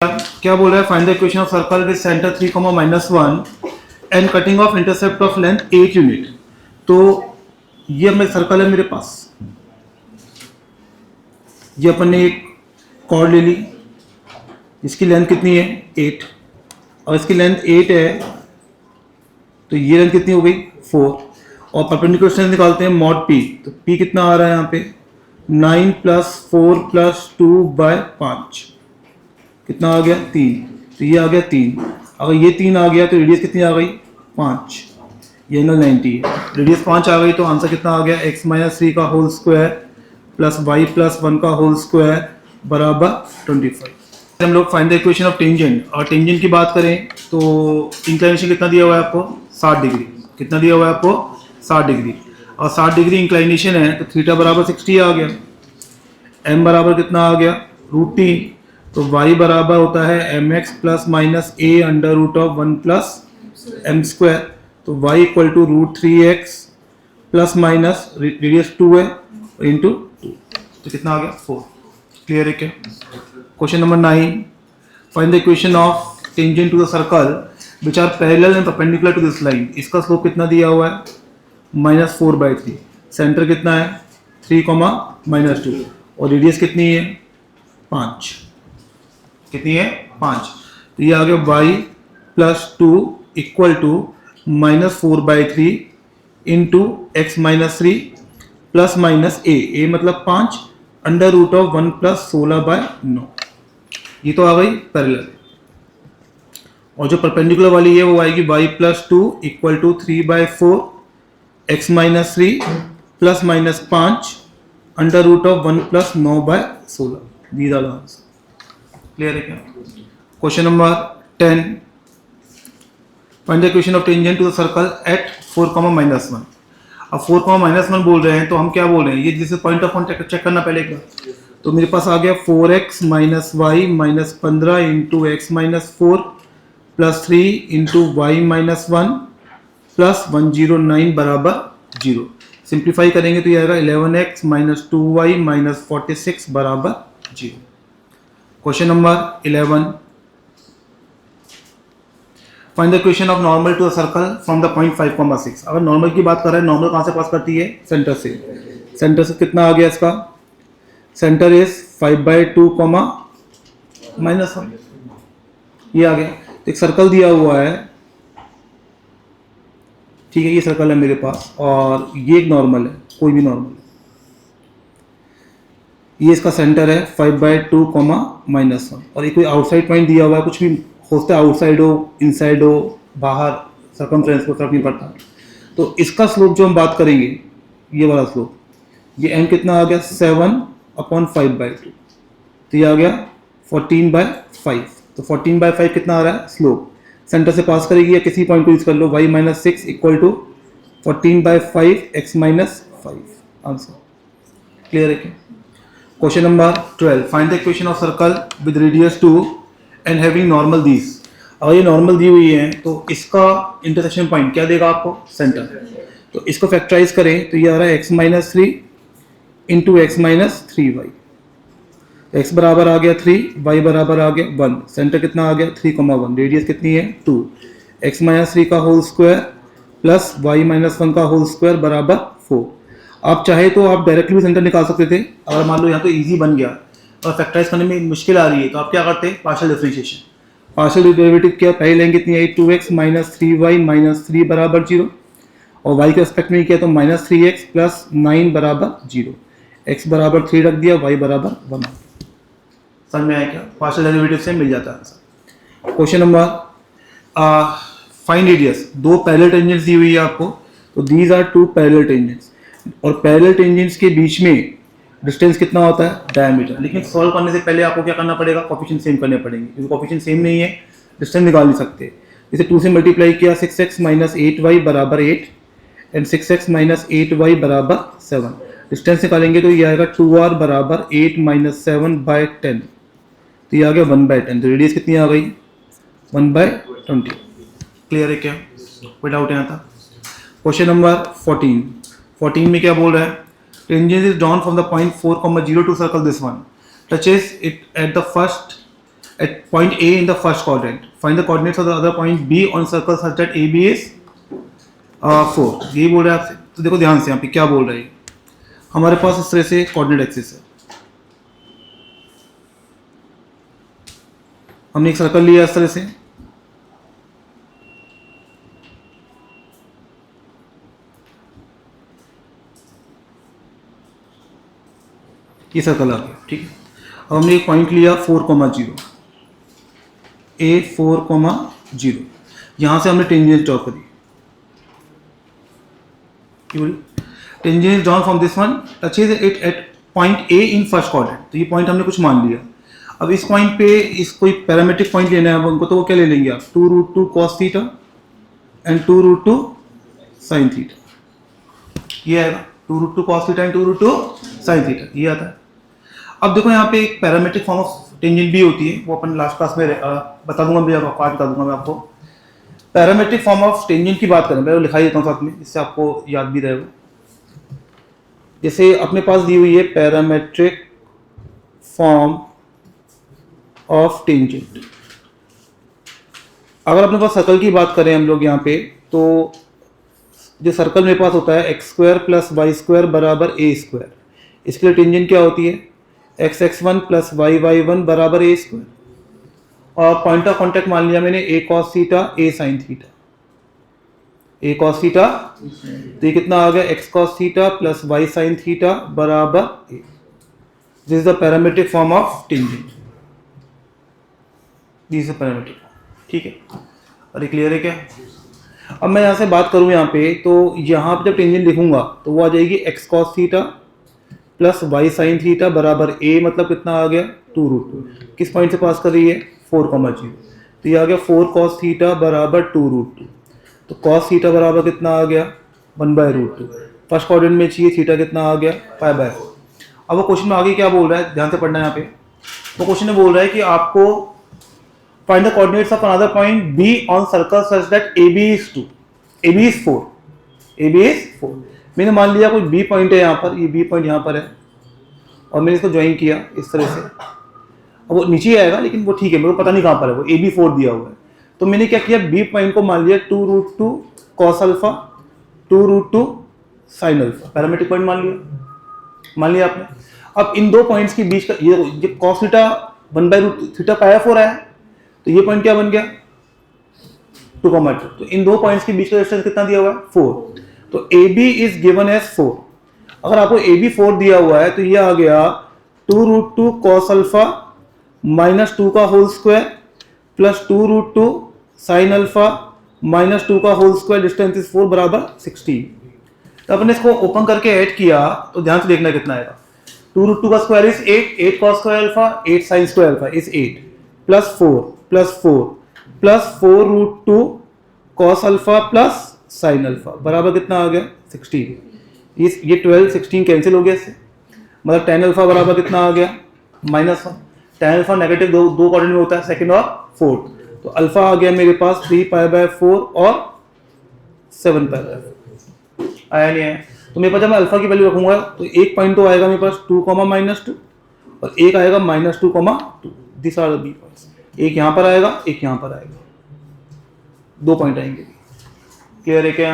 क्या बोल रहा है, find the equation of circle with centre 3, -1 and cutting of intercept of length 8 unit. तो ये मेरा सर्कल है मेरे पास, ये अपन ने एक कॉर्ड ले ली, इसकी लेंथ कितनी है 8 और इसकी लेंथ 8 है, तो ये लेंथ कितनी हो गई 4 और परपेंडिकुलर डिस्टेंस निकालते हैं मॉड पी। तो पी कितना आ रहा है यहाँ पे 9 + 4 + 2/5 कितना आ गया 3। तो ये आ गया 3, अगर ये 3 आ गया तो रेडियस कितनी आ गई 5, ये एंगल 90 है, रेडियस 5 आ गई तो आंसर कितना आ गया x - 3 का होल स्क्वायर प्लस y + 1 का होल स्क्वायर बराबर 25। हम लोग find the equation of tangent, और टेंजेंट की बात करें तो इंक्लाइनेशन कितना दिया हुआ है आपको 60 डिग्री, कितना दिया हुआ है आपको 60 डिग्री, और 60 डिग्री इंक्लाइनेशन है तो थीटा बराबर 60 आ गया, m बराबर कितना आ गया √3, तो y बराबर होता है mx ± a √1 + m², तो y = √3x ± रेडियस 2 है इंटू 2, तो कितना आ गया 4। क्लियर है क्या? Question number 9, find the equation of tangent to the circle which are parallel and perpendicular to this line. इसका स्लोप कितना दिया हुआ है -4/3, सेंटर कितना है 3, -2 और रेडियस कितनी है 5, कितनी है 5, तो ये आ गया y + 2 = -4/3 इंटू x - 3 ± a मतलब 5 √1 + 16/9, ये तो आ गई पैरेलल। और जो परपेंडिकुलर वाली है वो आएगी y + 2 = 3/4 x - 3 ± 5 √1 + 9/16, these are the answers। Clear है क्या? Question number 10, find the equation of tangent to the circle at 4, -1। अब 4, -1 बोल रहे हैं तो हम क्या बोल रहे हैं, ये जैसे पॉइंट ऑफ कॉन्टैक्ट चेक करना पहले एक बार। तो मेरे पास आ गया 4x - y - 15 into x - 4 + 3 into y - 1 + 109 बराबर 0। सिंप्लीफाई करेंगे तो ये आएगा 11x - 2y - 46 बराबर 0। Question number 11, find the equation of normal to the circle from the point 5, 6। अगर नॉर्मल की बात कर रहे हैं, नॉर्मल कहाँ से पास करती है सेंटर से, सेंटर से कितना आ गया इसका, सेंटर इज 5/2, -1, ये आ गया। तो एक सर्कल दिया हुआ है, ठीक है, ये सर्कल है मेरे पास और ये एक नॉर्मल है, कोई भी नॉर्मल, ये इसका सेंटर है 5/2, -1 और ये कोई आउटसाइड पॉइंट दिया हुआ है, कुछ भी हो सकता है, आउटसाइड हो इनसाइड हो बाहर, सर्कमफ्रेंस को फर्क नहीं पड़ता। तो इसका स्लोप जो हम बात करेंगे, ये वाला स्लोप, ये m कितना आ गया 7/5/2, तो ये आ गया 14/5, तो 14/5 कितना आ रहा है स्लोप, सेंटर से पास करेगी या किसी पॉइंट को यूज कर लो, y - 6 = 14/5 x - 5, आंसर। क्लियर है क्या? Question number 12, find the equation of circle with radius 2 and having normal these. अगर ये नॉर्मल दी हुई है तो इसका इंटरसेक्शन पॉइंट क्या देगा आपको सेंटर, तो इसको फैक्टराइज करें तो ये आ रहा है x - 3 into x - 3y, x बराबर आ गया 3, y बराबर आ गया 1, सेंटर कितना आ गया 3, 1, रेडियस कितनी है 2, x - 3 का होल स्क्वायर प्लस y - 1 का होल स्क्वायर बराबर 4। आप चाहे तो आप डायरेक्टली भी सेंटर निकाल सकते थे, अगर मान लो यहाँ तो इजी बन गया और फैक्टराइज करने में मुश्किल आ रही है तो आप क्या करते हैं पार्शियल डिफरेंशिएशन, पार्शियल डेरिवेटिव किया, पहली लाइन कितनी आई 2x - 3y - 3 बराबर 0 और y के रिस्पेक्ट में किया तो -3x + 9 बराबर 0, x बराबर 3 रख दिया, y बराबर 1। समझ में आया क्या? पार्शियल डेरिवेटिव से मिल जाता है answer. Question number, find radius, दो पैरेलल टेंजेंट्स दी हुई है आपको, तो दीज आर 2 पैरेलल टेंजेंट्स और पैरेलल टेंजेंट्स के बीच में डिस्टेंस कितना होता है डायमीटर। लेकिन सॉल्व करने से पहले आपको क्या करना पड़ेगा, कोफिशिएंट सेम करने पड़ेंगे, क्योंकि कोफिशिएंट सेम नहीं है डिस्टेंस निकाल नहीं सकते। जैसे 2 से मल्टीप्लाई किया 6x - 8y बराबर 8 एंड 6x - 8y बराबर 7, डिस्टेंस निकालेंगे तो ये आएगा 2r बराबर 8 - 7/10, तो ये आ गया 1/10, तो रेडियस कितनी आ गई 1/20। क्लियर है क्या? कोई डाउट यहाँ था? क्वेश्चन नंबर 14 में क्या बोल रहा है, tangent is drawn from the point 4, 0 to circle this one, touches it at the first at point A in the first quadrant. Find the coordinates of the other point B on circle such that AB is 4. यही बोल रहा है आपसे. तो देखो ध्यान से यहाँ पे क्या बोल रहा है. हमारे पास इस तरह से कोऑर्डिनेट एक्सिस है. हमने एक सर्कल लिया इस तरह से. ये सर्कल आ गया. ठीक है. अब हमने एक पॉइंट लिया 4,0. A 4,0. यहां से हमने टेंजेंट ड्रॉ करी. Tangent drawn from this one touches it at point A in first quadrant. तो ये पॉइंट हमने कुछ मान लिया. अब इस पॉइंट पे इस कोई पैरामेट्रिक पॉइंट लेना है उनको, तो वो क्या ले लेंगे आप, 2√2 cos theta and 2√2 sin theta. ये आएगा 2√2 cos theta and 2√2 sin theta. ये आता है. अब देखो यहाँ पे एक पैरामेट्रिक फॉर्म ऑफ टेंजेंट भी होती है, वो अपन लास्ट क्लास में बता दूंगा, मैं आपको आज बता दूंगा मैं आपको. पैरामेट्रिक फॉर्म ऑफ टेंजेंट की बात करें, मैं लिखाई देता हूँ साथ में, इससे आपको याद भी रहेगा. जैसे अपने पास दी हुई है पैरामेट्रिक फॉर्म ऑफ टेंजेंट. अगर अपने पास सर्कल की बात करें हम लोग यहाँ पे, तो जो सर्कल मेरे पास होता है x² + y² बराबर a². इसके लिए टेंजेंट क्या होती है, x(x1) + y(y1) बराबर a². और पॉइंट ऑफ कॉन्टैक्ट मान लिया मैंने a cos theta a sin theta. a cos theta, तो ये कितना आ गया, x cos theta + y sin theta बराबर a. This is the parametric form of tangent. This is parametric. ठीक है. और ये क्लियर है क्या. अब मैं यहाँ से बात करूँ यहाँ पे, तो यहाँ पे जब टेंजेंट लिखूंगा तो वो आ जाएगी x cos theta + y sin theta बराबर a. मतलब कितना आ गया, 2√2. किस पॉइंट से पास कर रही है, 4,0. तो ये आ गया 4 cos थीटा बराबर 2√2. तो cos थीटा बराबर कितना आ गया, 1/√2. फर्स्ट क्वाड्रेंट में चाहिए थीटा कितना आ गया, π/4. अब वो क्वेश्चन में आगे क्या बोल रहा है, ध्यान से पढ़ना है यहाँ पे. वो क्वेश्चन में बोल रहा है कि आपको find the coordinates of another point B on circle such that AB is 2, AB is 4, AB is 4. मैंने मान लिया कोई B पॉइंट है यहाँ पर, ये B पॉइंट यहाँ पर है, और मैंने इसको ज्वाइन किया इस तरह से. अब वो नीचे आएगा लेकिन वो ठीक है, मेरे को पता नहीं कहाँ पर है, वो AB4 दिया हुआ है. तो मैंने क्या किया, B पॉइंट को मान लिया 2√2 cos alpha 2√2 sin alpha. Parametric point मान लिया आपने. अब इन दो पॉइंट्स के बीच का ये cos थीटा 1/√θ π/4 है, तो ये पॉइंट क्या बन गया, 2,2. तो इन दो पॉइंट्स के बीच का डिस्टेंस कितना दिया हुआ है, 4. तो AB इज गिवन एज 4. अगर आपको AB 4 दिया हुआ है तो ये आ गया 2√2 cos अल्फा -2 का whole square plus 2√2 sin alpha -2 का होल स्क्वायर. डिस्टेंस इज 4 बराबर 16. तो अपने इसको ओपन करके ऐड किया तो ध्यान से देखना कितना आएगा. 2√2 का square is 8 cos square alpha 8 sin square alpha is 8 plus 4 plus 4√2 cos alpha plus sin alpha बराबर कितना आ गया, 16. ये 12 16 कैंसिल हो गया इससे, मतलब tan अल्फा बराबर कितना आ गया, -1. tan अल्फा नेगेटिव दो क्वाड्रेंट में होता है, सेकंड और फोर्थ. तो अल्फा आ गया मेरे पास 3π/4 और 7π/4. आया नहीं है. तो मेरे पास जब मैं अल्फा की वैल्यू रखूंगा तो एक पॉइंट तो आएगा मेरे पास 2, -2 और एक आएगा -2, this are the be points. एक यहाँ पर आएगा, एक यहाँ पर आएगा, दो पॉइंट आएंगे. क्लियर है क्या.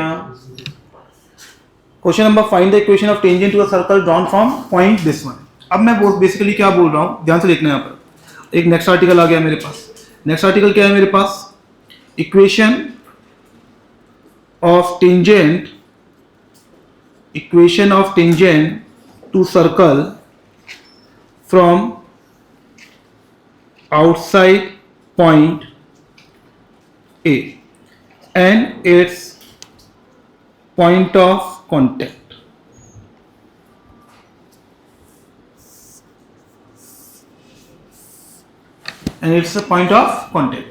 Question number, find the equation of tangent to a circle drawn from point this one. अब मैं बेसिकली क्या बोल रहा हूँ, ध्यान से देखना है. यहाँ पर एक नेक्स्ट आर्टिकल आ गया मेरे पास. नेक्स्ट आर्टिकल क्या है मेरे पास, equation of tangent to circle from outside point A and its point of contact. And its a point of contact.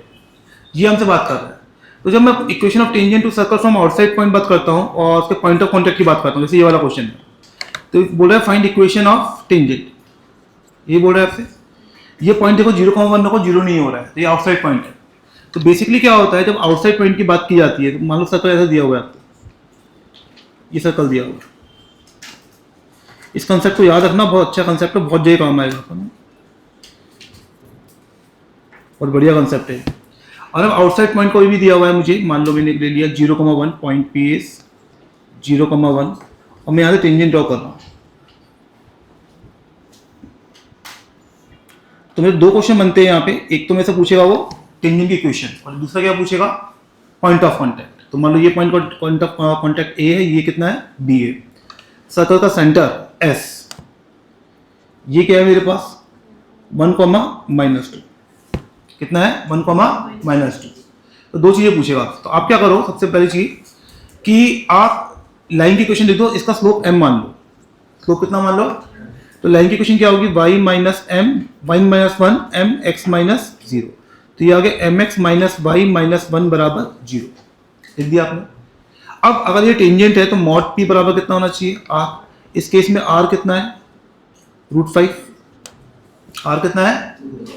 ये हमसे बात कर रहा है. तो जब मैं equation of tangent to circle from outside point बात करता हूँ और उसके पॉइंट ऑफ कॉन्टैक्ट की बात करता हूँ, जैसे ये वाला क्वेश्चन है, तो बोल रहा है फाइंड इक्वेशन ऑफ टेंजेंट. ये बोल रहा है आपसे, ये पॉइंट देखो 0,1 को 0 नहीं हो रहा है, तो ये आउटसाइड पॉइंट है. तो बेसिकली क्या होता है, जब आउटसाइड पॉइंट की बात की जाती है, तो मान लो सर्कल ऐसा दिया हुआ है आपको, ये सर्कल दिया हुआ है. इस कंसेप्ट को याद रखना, बहुत अच्छा कंसेप्ट है, बहुत जगह काम आएगा. बहुत बढ़िया कंसेप्ट है। और अब आउटसाइड पॉइंट कोई भी दिया हुआ है मुझे, मान लो मैंने ले लिया 0,1 पॉइंट पी एस 0,1 और मैं यहाँ से टेंजेंट ड्रॉ कर रहा हूँ। तो मेरे दो क्वेश्चन बनते हैं यहाँ पे, एक तो मेरे से पूछेगा वो टेंजेंट की इक्वेशन और दूसरा क्या पूछेगा, पॉइंट ऑफ कॉन्टैक्ट। तो मान लो ये पॉइंट ऑफ कॉन्टैक्ट ए है, ये कितना है बी है। सर्कल का सेंटर एस, ये क्या है मेरे पास 1,-2, कितना है 1,-2। तो दो चीजें पूछेगा। तो आप क्या करो, सबसे पहली चीज कि आप लाइन की इक्वेशन लिख दो, इसका स्लोप m मान लो। स्लोप कितना मान लो, तो लाइन की इक्वेशन क्या होगी y minus m, y minus 1 m x minus 0। तो ये आ गया mx माइनस y माइनस 1 बराबर 0, लिख दिया आपने। अब अगर ये टेंजेंट है तो मॉड p बराबर कितना होना चाहिए r। इस केस में r कितना है √5, r कितना है,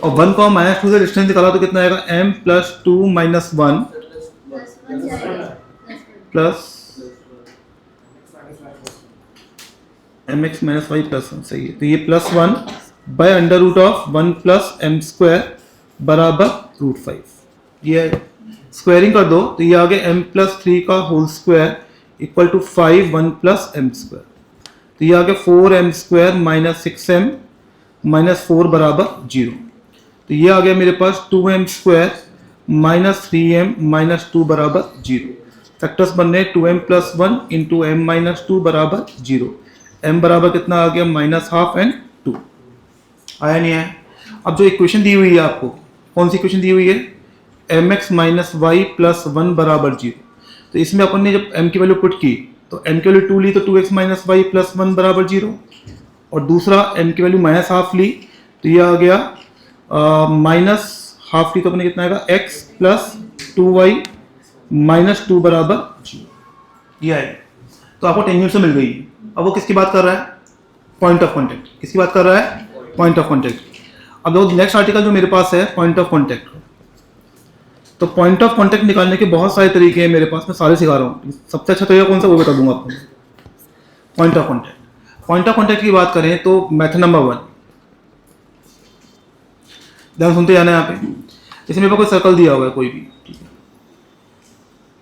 और 1 को -2 से डिस्टेंस निकाला तो कितना आएगा m plus 2 minus 1 plus mx minus y plus 1, सही है। तो ये +1 by under root of 1 plus m square बराबर √5। ये स्क्वायरिंग कर दो तो ये आ गया m प्लस 3 का whole square equal to 5 1 plus m square. तो ये आ गया 4m square minus 6m minus 4 बराबर 0। तो ये आ गया मेरे पास 2m square minus 3m minus 2 बराबर 0। फैक्टर्स बन रहे 2m plus 1 into m minus 2 बराबर 0। m बराबर कितना आ गया -12 एंड 2, आया नहीं आया। अब जो इक्वेशन दी हुई है आपको, कौन सी इक्वेशन दी हुई है, mx माइनस वाई प्लस 1 बराबर 0। तो इसमें अपन ने जब m की वैल्यू पुट की तो m की वैल्यू 2 ली तो 2x माइनस वाई प्लस 1 बराबर 0, और दूसरा m की वैल्यू -12 ली तो ये आ गया -12 ली तो अपने कितना आएगा x प्लस 2y माइनस 2 बराबर 0, ये आएगा। तो आपको टेंजेंट से मिल गई। अब वो किसकी बात कर रहा है, पॉइंट ऑफ कॉन्टैक्ट। किसकी बात कर रहा है, पॉइंट ऑफ कॉन्टैक्ट। अब वो नेक्स्ट आर्टिकल जो मेरे पास है पॉइंट ऑफ कॉन्टैक्ट। तो पॉइंट ऑफ कॉन्टैक्ट निकालने के बहुत सारे तरीके हैं मेरे पास, मैं सारे सिखा रहा हूँ। सबसे अच्छा तरीका कौन सा वो बता दूंगा आपको। Point of contact, point of contact की बात करें तो मेथड नंबर 1, ध्यान सुनते जाना है यहाँ पे। जैसे मेरे पास कोई सर्कल दिया हुआ है कोई भी, ठीक है,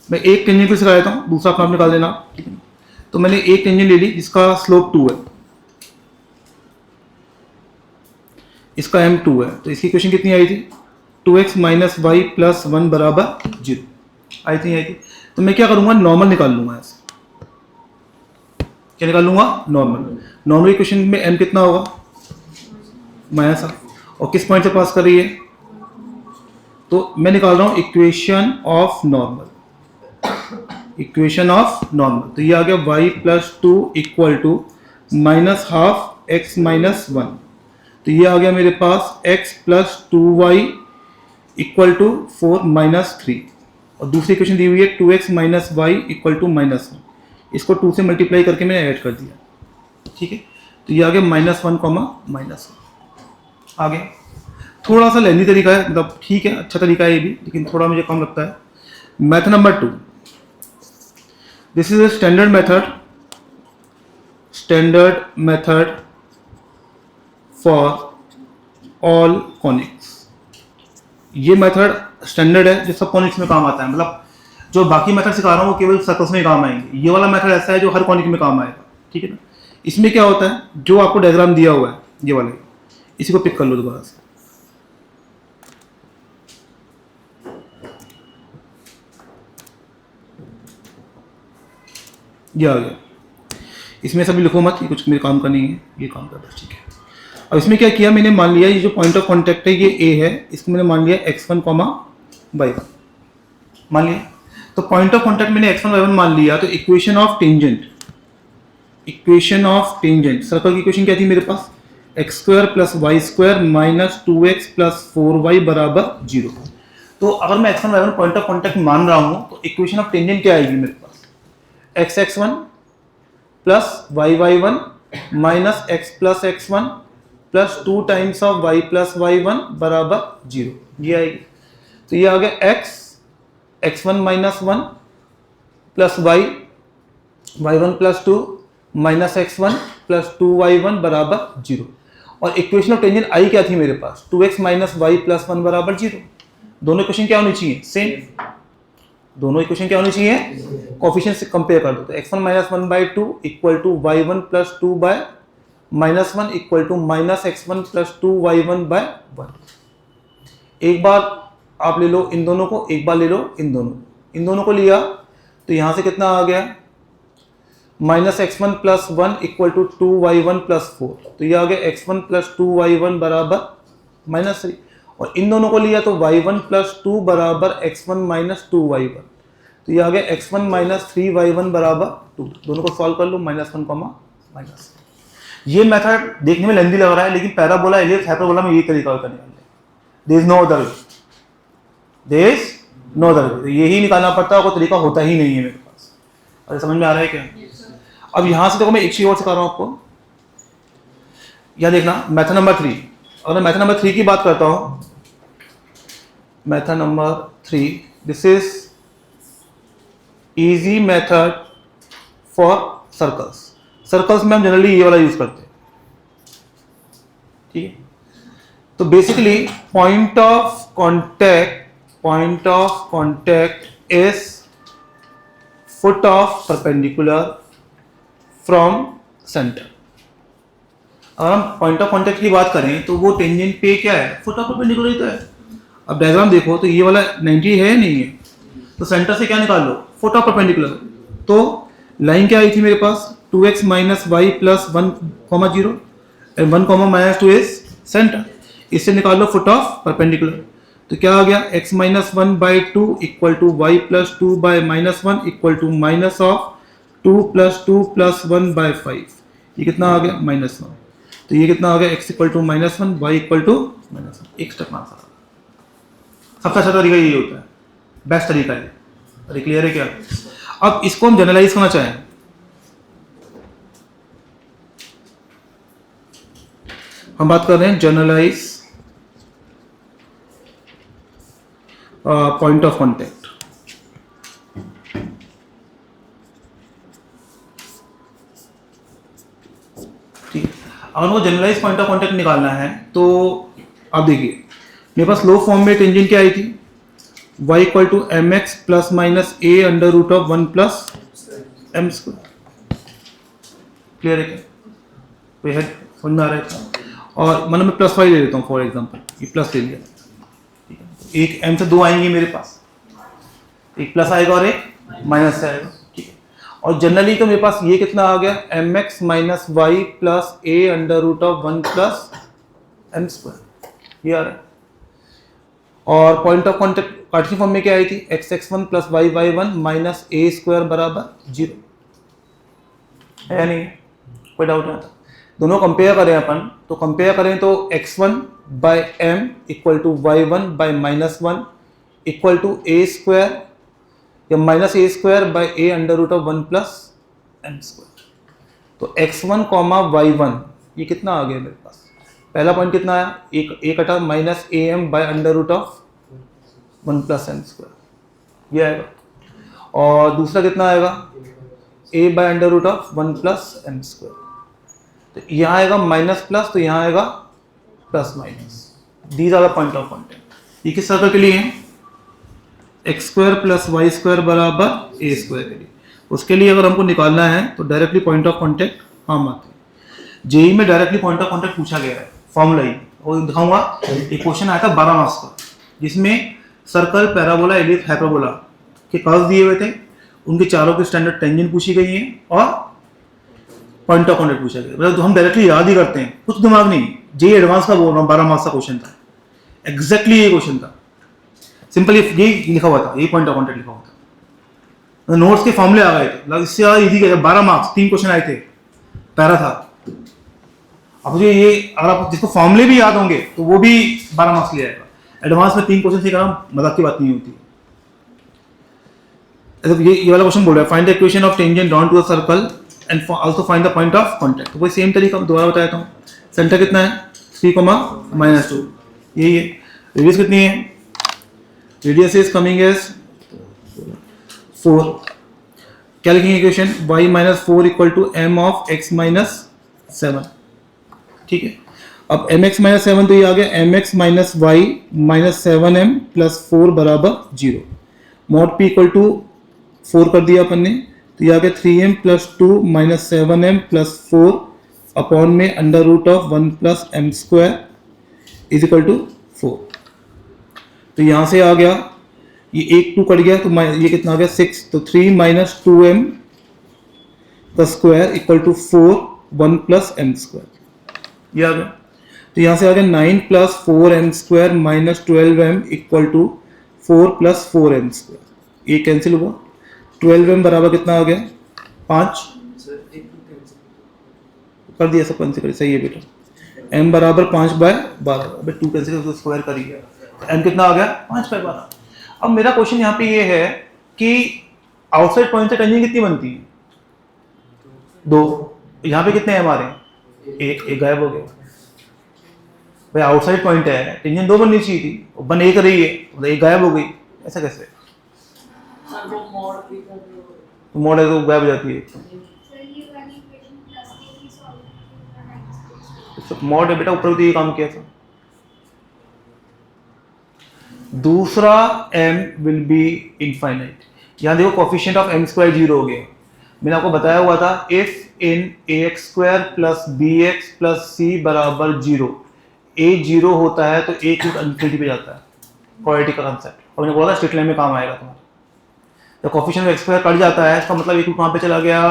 मैं एक टेंजेंट को सिखा देता हूँ, दूसरा अपना आप निकाल देना, ठीक है। तो मैंने एक टेंजेंट ले ली जिसका स्लोप 2 है, इसका m 2 है। तो इसकी इक्वेशन कितनी आई थी, 2x माइनस वाई प्लस 1 बराबर 0 आई थी। तो मैं क्या करूंगा, नॉर्मल निकाल लूंगा ऐसे। क्या निकाल लूंगा, नॉर्मल इक्वेशन में m कितना होगा -12, और किस पॉइंट से पास कर रही है, तो मैं निकाल रहा हूं इक्वेशन ऑफ नॉर्मल। तो ये आ गया y plus 2 equal to -12x minus 1। तो ये आ गया मेरे पास x plus 2y equal to 4 minus 3, और दूसरी इक्वेशन दी हुई है 2x minus Y equal to -1। इसको 2 से मल्टीप्लाई करके मैंने ऐड कर दिया, ठीक है। तो ये आ गया -1, आ गया। थोड़ा सा लेंदी तरीका है, मतलब ठीक है, अच्छा तरीका है ये भी, लेकिन थोड़ा मुझे कम लगता है। Method number 2, this is a standard method for all conics। ये मेथड स्टैंडर्ड है जो सब कॉनिक्स में काम आता है, मतलब जो बाकी मेथड सिखा रहा हूँ वो केवल सर्कल्स में काम आएंगे। ये वाला मेथड ऐसा है जो हर कॉनिक में काम आएगा, ठीक है ना। इसमें क्या होता है, जो आपको डायग्राम दिया हुआ है ये वाले, इसी को पिक कर लो दोबारा से। ये आ गया, इसमें सभी लिखो मत, ये कुछ मेरे काम का नहीं है, ये काम का बस, ठीक है। अब इसमें क्या किया मैंने, मान लिया ये जो पॉइंट ऑफ कॉन्टैक्ट है ये ए है, इसको मैंने मान लिया x1, y1 मान लिया। तो पॉइंट ऑफ कॉन्टैक्ट मैंने x1 y1 मान लिया। तो इक्वेशन ऑफ टेंजेंट सर्कल की इक्वेशन क्या थी मेरे पास, x² plus Y square minus 2x plus 4y बराबर 0। तो अगर मैं x1 y1 point of contact मान रहा हूं तो इक्वेशन ऑफ टेंजेंट क्या आएगी मेरे पास, x(x1) plus y(y1) minus x plus x1 plus 2 times of y plus y1 बराबर 0, ये आएगी। तो ये आ गया x1 minus 1 plus y(y1) plus 2 minus x1 plus 2y1 बराबर 0। और इक्वेशन ऑफ टेंजेंट आई क्या थी मेरे पास, 2x माइनस वाई प्लस 1 बराबर 0। दोनों इक्वेशन क्या होनी चाहिए? सेम। दोनों इक्वेशन क्या होनी चाहिए? कोफिशिएंट से कंपेयर कर दो। तो x1 minus 1/2 equal to y1 प्लस 2 by minus 1 equal to minus x1 plus 2y1/1। एक बार आप ले लो इन दोनों को, एक बार ले लो इन दोनों को लिया तो यहां से कितना आ गया? Minus x1 plus 1 equal to 2y1 plus 4। तो ये आ गया x1 प्लस 2y1 बराबर -3। और इन दोनों को लिया तो y1 प्लस 2 बराबर x1 माइनस 2y1। तो ये आ गया x1 माइनस 3y1 बराबर 2। दोनों को सॉल्व कर लो, -1, -। ये मेथड देखने में लेंदी लग रहा है, लेकिन पैराबोला एलिप्स हाइपरबोला में ये तरीका होता है निकालने। There is no other way, there is no other way. यही निकालना पड़ता है, कोई तरीका होता ही नहीं है मेरे पास। अरे समझ में आ रहा है क्या? अब यहां से देखो मैं एक चीज और सिखा रहा हूं आपको। यह देखना मेथड नंबर 3। अगर मैं मेथड नंबर 3 की बात करता हूं, method number 3, this is easy method for circles. Circles में हम जनरली ये वाला यूज करते हैं, ठीक है। तो basically point of contact is foot of perpendicular from centre. अगर हम पॉइंट ऑफ कांटेक्ट की बात करें तो वो टेंजेंट पे क्या है? फुट ऑफ परपेंडिकुलर ही तो है। अब डायग्राम देखो तो ये वाला 90 है नहीं है, तो सेंटर से क्या निकाल लो? Foot of perpendicular. तो लाइन क्या आई थी मेरे पास? 2x minus y plus 1,0 and 1, -2 is centre. इससे निकाल लो फुट ऑफ परपेंडिकुलर। तो क्या आ गया? x minus 1/2 equal to y plus 2 by -1 equal to minus of 2 plus 2 plus 1/5। ये कितना आ गया? -1। तो ये कितना आ गया? x equal to -1, y equal to -1। एक स्टेप आंसर। सबसे अच्छा तरीका यही होता है, बेस्ट तरीका है। अरे क्लियर है क्या? अब इसको हम जनरलाइज करना चाहें, हम बात कर रहे हैं जनरलाइज पॉइंट ऑफ कांटेक्ट। ठीक है, अगर वो जनरलाइज पॉइंट ऑफ कांटेक्ट निकालना है तो आप देखिए मेरे पास लो फॉर्म में टेंजेंट क्या आई थी? y equal to m x plus minus a under root of 1 plus m square. Clear है क्या? कोई है समझ में आ रहा है? और मतलब मैं +5 ले लेता हूँ फॉर एग्जांपल, ये प्लस ले लिया, ठीक है। एक m से 2 आएंगे मेरे पास, एक प्लस आएगा और एक माइनस से आएगा, ठीक है। और जनरली तो मेरे पास ये कितना आ गया? M x minus y plus a under root of 1 plus m square, ये आ रहा है। और point of contact Cartesian form में क्या आई थी? x(x1) plus y(y1) minus a square बराबर 0 है या नहीं? कोई डाउट नहीं आता? दोनों कंपेयर करें अपन, तो कंपेयर करें तो x1 by m equal to y1 by -1 equal to a square या minus a square by a under root of 1 plus m square. तो x1 कॉमा y1 ये कितना आ गया मेरे पास? पहला पॉइंट कितना आया? एक कटा minus am by under root of 1 plus m square, ये आएगा। और दूसरा कितना आएगा? a by under root of 1 plus m square. तो यहाँ आएगा माइनस प्लस, तो यहाँ आएगा plus minus. These are the point of contact. ये किस सर्कल के लिए है? X square plus Y square बराबर ए स्क्वायर के लिए। उसके लिए अगर हमको निकालना है तो डायरेक्टली पॉइंट ऑफ कांटेक्ट हम आते हैं। जेई में डायरेक्टली पॉइंट ऑफ कांटेक्ट पूछा गया है, फॉर्मूला ही और दिखाऊंगा। एक क्वेश्चन आया था 12 मार्क्स का, जिसमें सर्कल, पैराबोला, एलिप्स, हाइपरबोला के कर्व दिए हुए थे, उनके चारों की स्टैंडर्ड टेंजेंट पूछी गई है और पॉइंट ऑफ कांटेक्ट पूछा गया। मतलब हम डायरेक्टली याद ही करते हैं, कुछ दिमाग नहीं। जेई एडवांस का बोल रहा हूँ, 12 मार्क्स का क्वेश्चन था, एग्जैक्टली ये क्वेश्चन था। सिंपल ये लिखा हुआ था, यही पॉइंट ऑफ कांटेक्ट लिखा हुआ था। नोट्स के फॉर्मूले आ गए थे, इससे ज्यादा इजी क्या? 12 मार्क्स 3 क्वेश्चन आए थे, पैरा था। अब मुझे ये, अगर आप जिसको फॉर्मूले भी याद होंगे तो वो भी 12 मार्क्स ले आएगा। एडवांस में 3 क्वेश्चन सीखना मजाक की बात नहीं होती। ये वाला क्वेश्चन बोल रहा है, find the equation of tangent drawn to a circle and also find the point of contact. तो वही सेम तरीका दोबारा बताया हूँ। सेंटर कितना है? 3, -2, यही है। रेडियस कितनी है? Radius is coming as 4। क्या लिखेंगे equation? y - 4 equal to m of x - 7, ठीक है। अब एम एक्स माइनस 7 तो ये आ गया m x minus y minus 7m plus 4 बराबर 0। मॉड पी इक्वल टू 4 कर दिया अपन ने, तो ये आ गया 3m plus 2 minus 7m plus 4 upon में under root of 1 plus m square is equal to 4। तो यहाँ से आ गया ये 1 2 कट गया, तो ये कितना आ गया 6, तो 3 माइनस 2m का square equal to 4 1 plus m square, ये आ गया। तो यहाँ से आ गया 9 plus 4m square minus 12m equal to 4 plus 4m square, ये कैंसिल हुआ। 12m बराबर कितना आ गया 5, कर दिया सब कैंसिल, सही है बेटा। m बराबर 5/12, अब 2 कैंसिल करके स्क्वायर करिए, m कितना आ गया 5/12। अब मेरा क्वेश्चन यहाँ पे ये है कि आउटसाइड पॉइंट से टेंजेंट कितनी बनती है 2, यहाँ पे कितने m आ रहे हैं, एक गायब हो गया भाई। आउटसाइड पॉइंट है, टेंजेंट 2 बननी चाहिए थी, बन 1 रही है, मतलब 1 गायब हो गई, ऐसा कैसे? तो मोड है तो गायब हो जाती है। तो मोड है बेटा, ऊपर भी तो ये काम किया था। दूसरा m विल बी इनफाइनाइट। यहाँ देखो कोफिशिएंट ऑफ m स्क्वायर 0 हो गया। मैंने आपको बताया हुआ था if in ax square plus bx plus c बराबर 0, a 0 होता है तो a इनफिनिटी पे जाता है, क्वाड्रेटिक का कंसेप्ट। और मैंने बोला था स्ट्रिक्ट लाइन में काम आएगा तुम्हारा। तो coefficient of x square cut जाता है, इसका मतलब एक रूट कहाँ पे चला गया,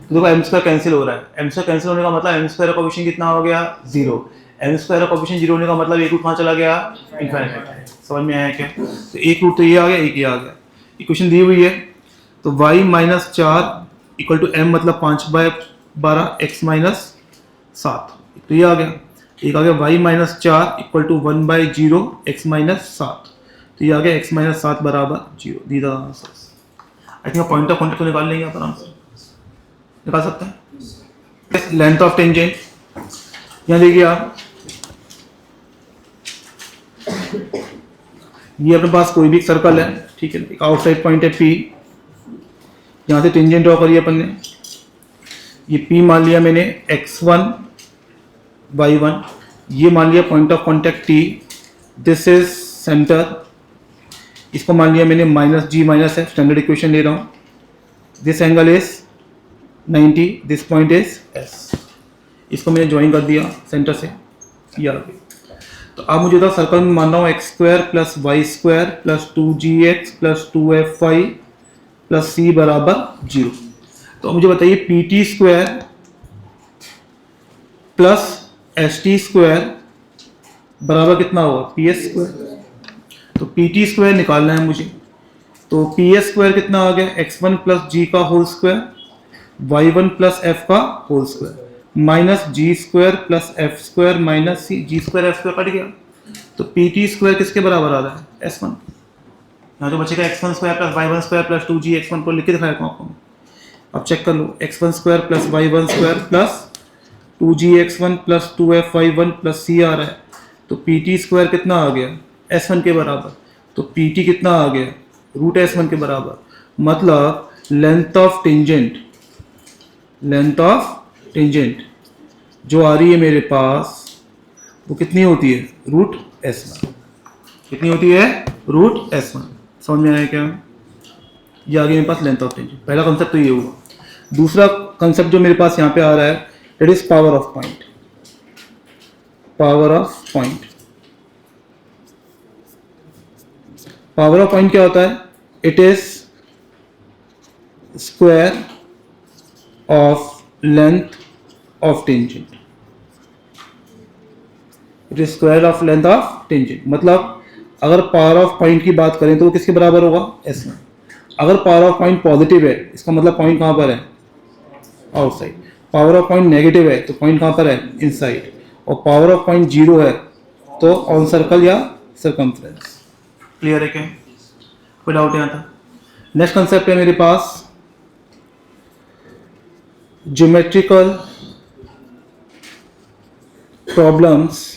तो देखो m स्क्वायर कैंसिल हो रहा है, m स्क्वायर कैंसिल होने का मतलब m स्क्वायर का कोफिशिएंट कितना हो गया 0, m स्क्वायर का कोफिशिएंट 0 होने का मतलब एक रूट कहाँ चला गया इनफाइनाइट। समझ में आया क्या? तो एक रूट तो ये आ गया, एक ये आ गया। इक्वेशन दी हुई है, तो y minus 4 equal to m मतलब 5/12 x माइनस 7, तो ये आ गया। एक आ गया y minus 4 equal to 1/0 x minus 7, तो ये आ गया x माइनस 7 बराबर 0। These are answers. I think point of contact को निकाल लेंगे आप आराम से, निकाल सकते हैं। लेंथ ऑफ टेंजेंट यहाँ देखिए आप, ये अपने पास कोई भी सर्कल है, ठीक है, एक आउटसाइड पॉइंट है P, यहाँ से टेंजेंट ड्रॉ करिए अपन ने। ये P मान लिया मैंने x1 y1, ये मान लिया point of contact T, this is centre, इसको मान लिया मैंने minus g minus f, standard equation ले रहा हूँ। This angle is 90, this point is S, इसको मैंने ज्वाइन कर दिया सेंटर से, ये आ गई। तो अब मुझे तो सर्कल में मान रहा हूँ x square plus Y square plus 2gx plus 2fy plus c बराबर 0। तो मुझे बताइए p T square plus s t square बराबर कितना होगा पी एस स्क्वायर। तो पी टी स्क्वायर निकालना है मुझे, तो पी एस स्क्वायर कितना आ गया x1 प्लस जी का whole square y1 plus f का whole square minus g square plus f square minus c, g square f square cut गया। तो पी टी स्क्वायर किसके बराबर आ रहा है S1। यहाँ जो बचेगा x1 square plus y1 square plus 2g x1 को लिख के दिखाया था आपको। अब चेक कर लो, x1 square plus y1 square plus 2g x1 plus 2f y1 plus c आ रहा है। तो पी टी स्क्वायर कितना आ गया S1 के बराबर, तो पी टी कितना आ गया रूट S1 के बराबर। मतलब length of tangent, length of tangent जो आ रही है मेरे पास वो कितनी होती है रूट S1। कितनी होती है रूट S1। समझ में आया क्या? ये आ गया मेरे पास लेंथ ऑफ टेंजेंट। पहला कंसेप्ट तो ये हुआ। दूसरा कंसेप्ट जो मेरे पास यहाँ पे आ रहा है that is power of point. Power of point, power of point क्या होता है? It is square of length of tangent. It is square of length of tangent. मतलब अगर पावर ऑफ पॉइंट की बात करें तो वो किसके बराबर होगा S1। अगर पावर ऑफ पॉइंट पॉजिटिव है इसका मतलब पॉइंट कहाँ पर है outside. Power of point negative है तो पॉइंट कहाँ पर है इनसाइड। और पावर ऑफ पॉइंट 0 है तो ऑन सर्कल या सर्कमफ्रेंस। क्लियर है क्या? कोई डाउट यहाँ था? नेक्स्ट कंसेप्ट है मेरे पास geometrical problems,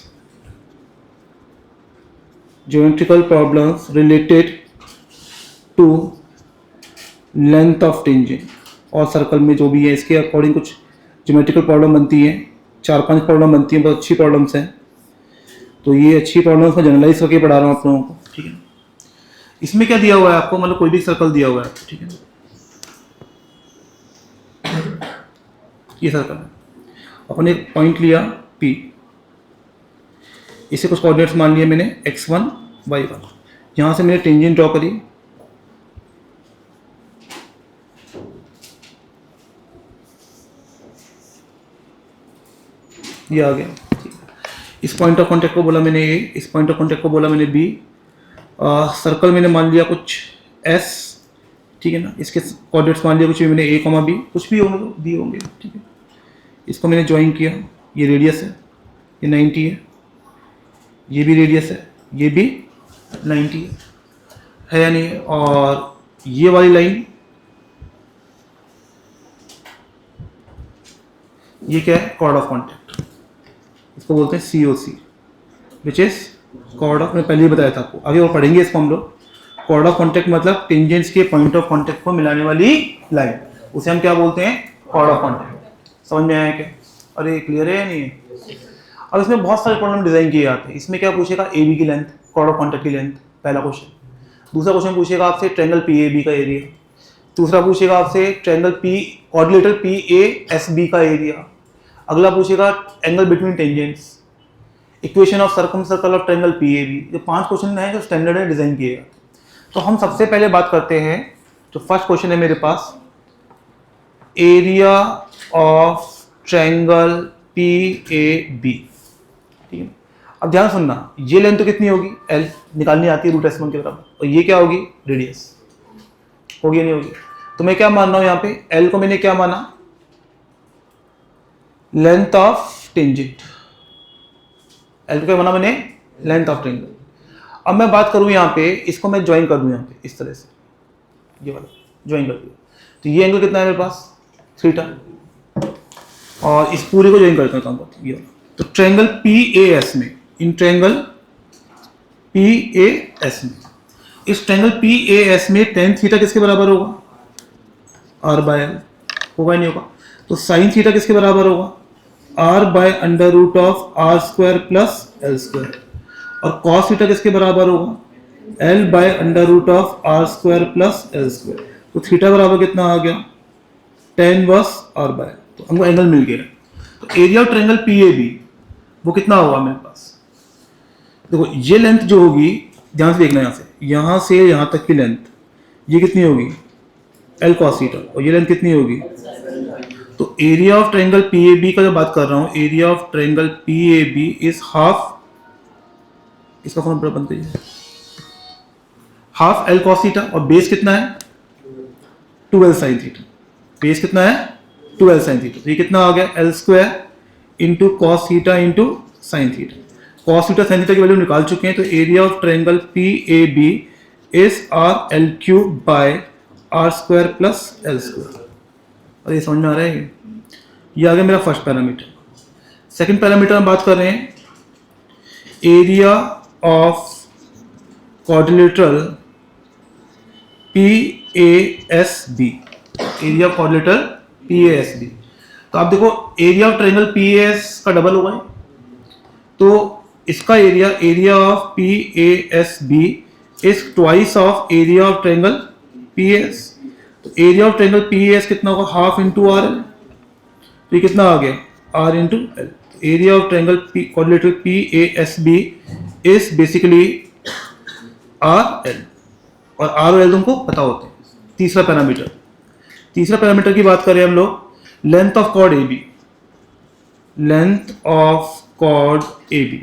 geometrical problems related to length of tangent. और सर्कल में जो भी है इसके अकॉर्डिंग कुछ ज्योमेट्रिकल प्रॉब्लम बनती है। 4-5 प्रॉब्लम बनती हैं, बहुत अच्छी प्रॉब्लम्स हैं। तो ये अच्छी प्रॉब्लम्स मैं जनरलाइज करके पढ़ा रहा हूँ आप लोगों को, ठीक है। इसमें क्या दिया हुआ है आपको, मतलब कोई भी सर्कल दिया हुआ है, ठीक है। ये सर्कल है, अपन एक पॉइंट लिया P, इसे कुछ कोऑर्डिनेट्स मान लिए मैंने x1 y1, यहाँ से मैंने टेंजेंट ड्रॉ करी, ये आ गया, ठीक है। इस पॉइंट ऑफ कांटेक्ट को बोला मैंने A, इस पॉइंट ऑफ कांटेक्ट को बोला मैंने B, सर्कल मैंने मान लिया कुछ S, ठीक है ना। इसके कोऑर्डिनेट्स मान लिया कुछ भी मैंने A, B, कुछ भी होंगे तो दिए होंगे, ठीक है। इसको मैंने ज्वाइन किया, ये रेडियस है, ये 90 है, ये भी रेडियस है, ये भी 90 है या नहीं है। और ये वाली लाइन, ये क्या है, कॉर्ड ऑफ कांटेक्ट, इसको बोलते हैं COC, which is chord of, मैं पहले ही बताया था आपको, आगे और पढ़ेंगे इसको हम लोग। कॉर्ड ऑफ कांटेक्ट मतलब टेंजेंट्स के पॉइंट ऑफ कांटेक्ट को मिलाने वाली लाइन, उसे हम क्या बोलते हैं, कॉर्ड ऑफ कांटेक्ट। समझ में आया क्या? अरे क्लियर है या नहीं है? अब इसमें बहुत सारे प्रॉब्लम डिजाइन किए जाते हैं। इसमें क्या पूछेगा, AB की लेंथ, कॉर्ड ऑफ कांटेक्ट की लेंथ, पहला क्वेश्चन। दूसरा क्वेश्चन पूछेगा आपसे ट्रायंगल PAB का एरिया। दूसरा पूछेगा आपसे ट्रायंगल क्वाड्रिलेटरल PASB का एरिया। अगला पूछेगा angle between tangents, equation of circumcircle of triangle PAB। ये 5 क्वेश्चन हैं जो स्टैंडर्ड में डिजाइन किए जाते हैं। तो हम सबसे पहले बात करते हैं, जो फर्स्ट क्वेश्चन है मेरे पास, एरिया ऑफ ट्रायंगल PAB, ठीक है। अब ध्यान सुनना, ये लेंथ तो कितनी होगी, L निकालनी आती है, √S1 के बराबर, और ये क्या होगी, रेडियस होगी या नहीं होगी। तो मैं क्या मान रहा हूं यहाँ पे, L को मैंने क्या माना, लेंथ ऑफ टेंजेंट, L को क्या माना मैंने, लेंथ ऑफ ट्रायंगल। अब मैं बात करूं यहाँ पे, इसको मैं ज्वाइन कर दूं यहाँ पे इस तरह से, ये वाला ज्वाइन कर दिया, तो ये एंगल कितना है मेरे पास, थीटा, और इस पूरे को ज्वाइन करता हूँ ये वाला। तो ट्रायंगल PAS में, इन ट्रायंगल PAS में, इस ट्रायंगल PAS में tan थीटा किसके बराबर होगा, R/L, होगा ही नहीं होगा। तो sin थीटा किसके बराबर होगा, R/√R² प्लस L², और cos थीटा किसके बराबर होगा, L/√R² प्लस L²। तो थीटा बराबर कितना आ गया, tan इनवर्स R/L। तो हमको एंगल मिल गया। तो एरिया ऑफ ट्रायंगल PAB वो कितना होगा मेरे पास, देखो ये लेंथ जो होगी, ध्यान से देखना, यहां से यहां तक की लेंथ, ये कितनी होगी, L cos थीटा, और ये लेंथ कितनी होगी। तो एरिया ऑफ ट्रायंगल PAB का जो बात कर रहा हूं, area of triangle PAB is half, इसका फॉर्मूला बनते हैं हाफ L cos थीटा, और बेस कितना है 2L sin थीटा, बेस कितना है 2L sin थीटा। तो ये कितना आ गया, L² into cos theta into sine theta. Cos theta sine theta की वैल्यू निकाल चुके हैं। तो area of triangle PAB is RL³ by R² plus L²। और ये समझ में आ रहा है, ये आ गया मेरा फर्स्ट पैरामीटर। सेकंड पैरामीटर हम बात कर रहे हैं, area of quadrilateral PASB, area of quadrilateral PASB। तो आप देखो एरिया ऑफ ट्रायंगल PAS का डबल होगा, तो इसका area of PASB is twice of area of triangle PAS। तो एरिया ऑफ ट्रायंगल PAS कितना होगा, हाफ इंटू RL। तो ये कितना आ गया, R into L। Area of triangle quadrilateral PASB is basically RL, और R और L तुमको पता होते हैं। तीसरा पैरामीटर की बात करें हम लोग, length of chord AB, length of chord AB।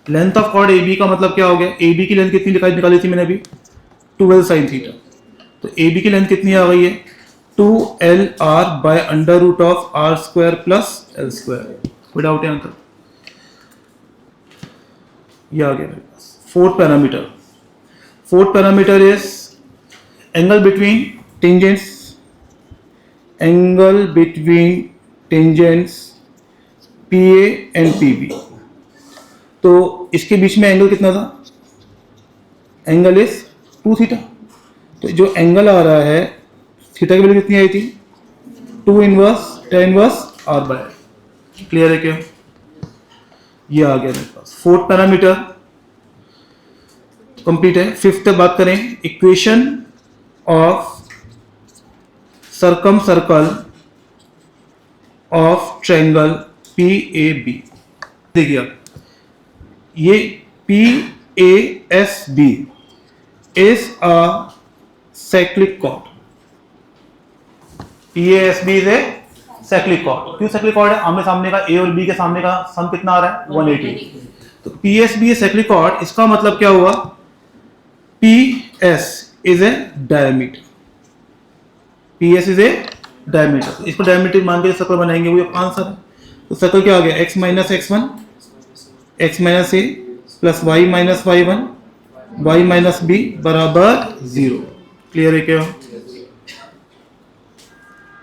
Length of chord AB का मतलब क्या हो गया, AB की लेंथ कितनी निकाली थी मैंने अभी, 2L sin थीटा। तो AB की लेंथ कितनी आ गई है, 2LR/√R² प्लस L²। कोई डाउट है यहाँ तक, ये आ गया मेरे पास। Fourth parameter is angle between tangents, angle between tangents PA and PB। तो इसके बीच में एंगल कितना था, एंगल इज 2 थीटा। तो जो एंगल आ रहा है, थीटा की वैल्यू कितनी आई थी, 2 inverse tan inverse R/L। Clear है क्या? ये आ गया मेरे पास फोर्थ पैरामीटर कंप्लीट है। फिफ्थ बात करें, equation of circum circle of triangle P A B. देखिए आप, ये P A S B is a cyclic chord. P A S B is a cyclic chord. क्यों साइक्लिक कॉर्ड है? आमने सामने का ए और बी के सामने का सम कितना आ रहा है? 180। तो P S B A cyclic chord, इसका मतलब क्या हुआ? P S is a diameter. P S is a diameter. इसको डायमीटर मान के सर्कल बनाएंगे, वो आंसर है। तो सर्कल क्या आ गया? x minus x one, x minus a plus y minus y one, y minus b बराबर 0। क्लियर है क्या?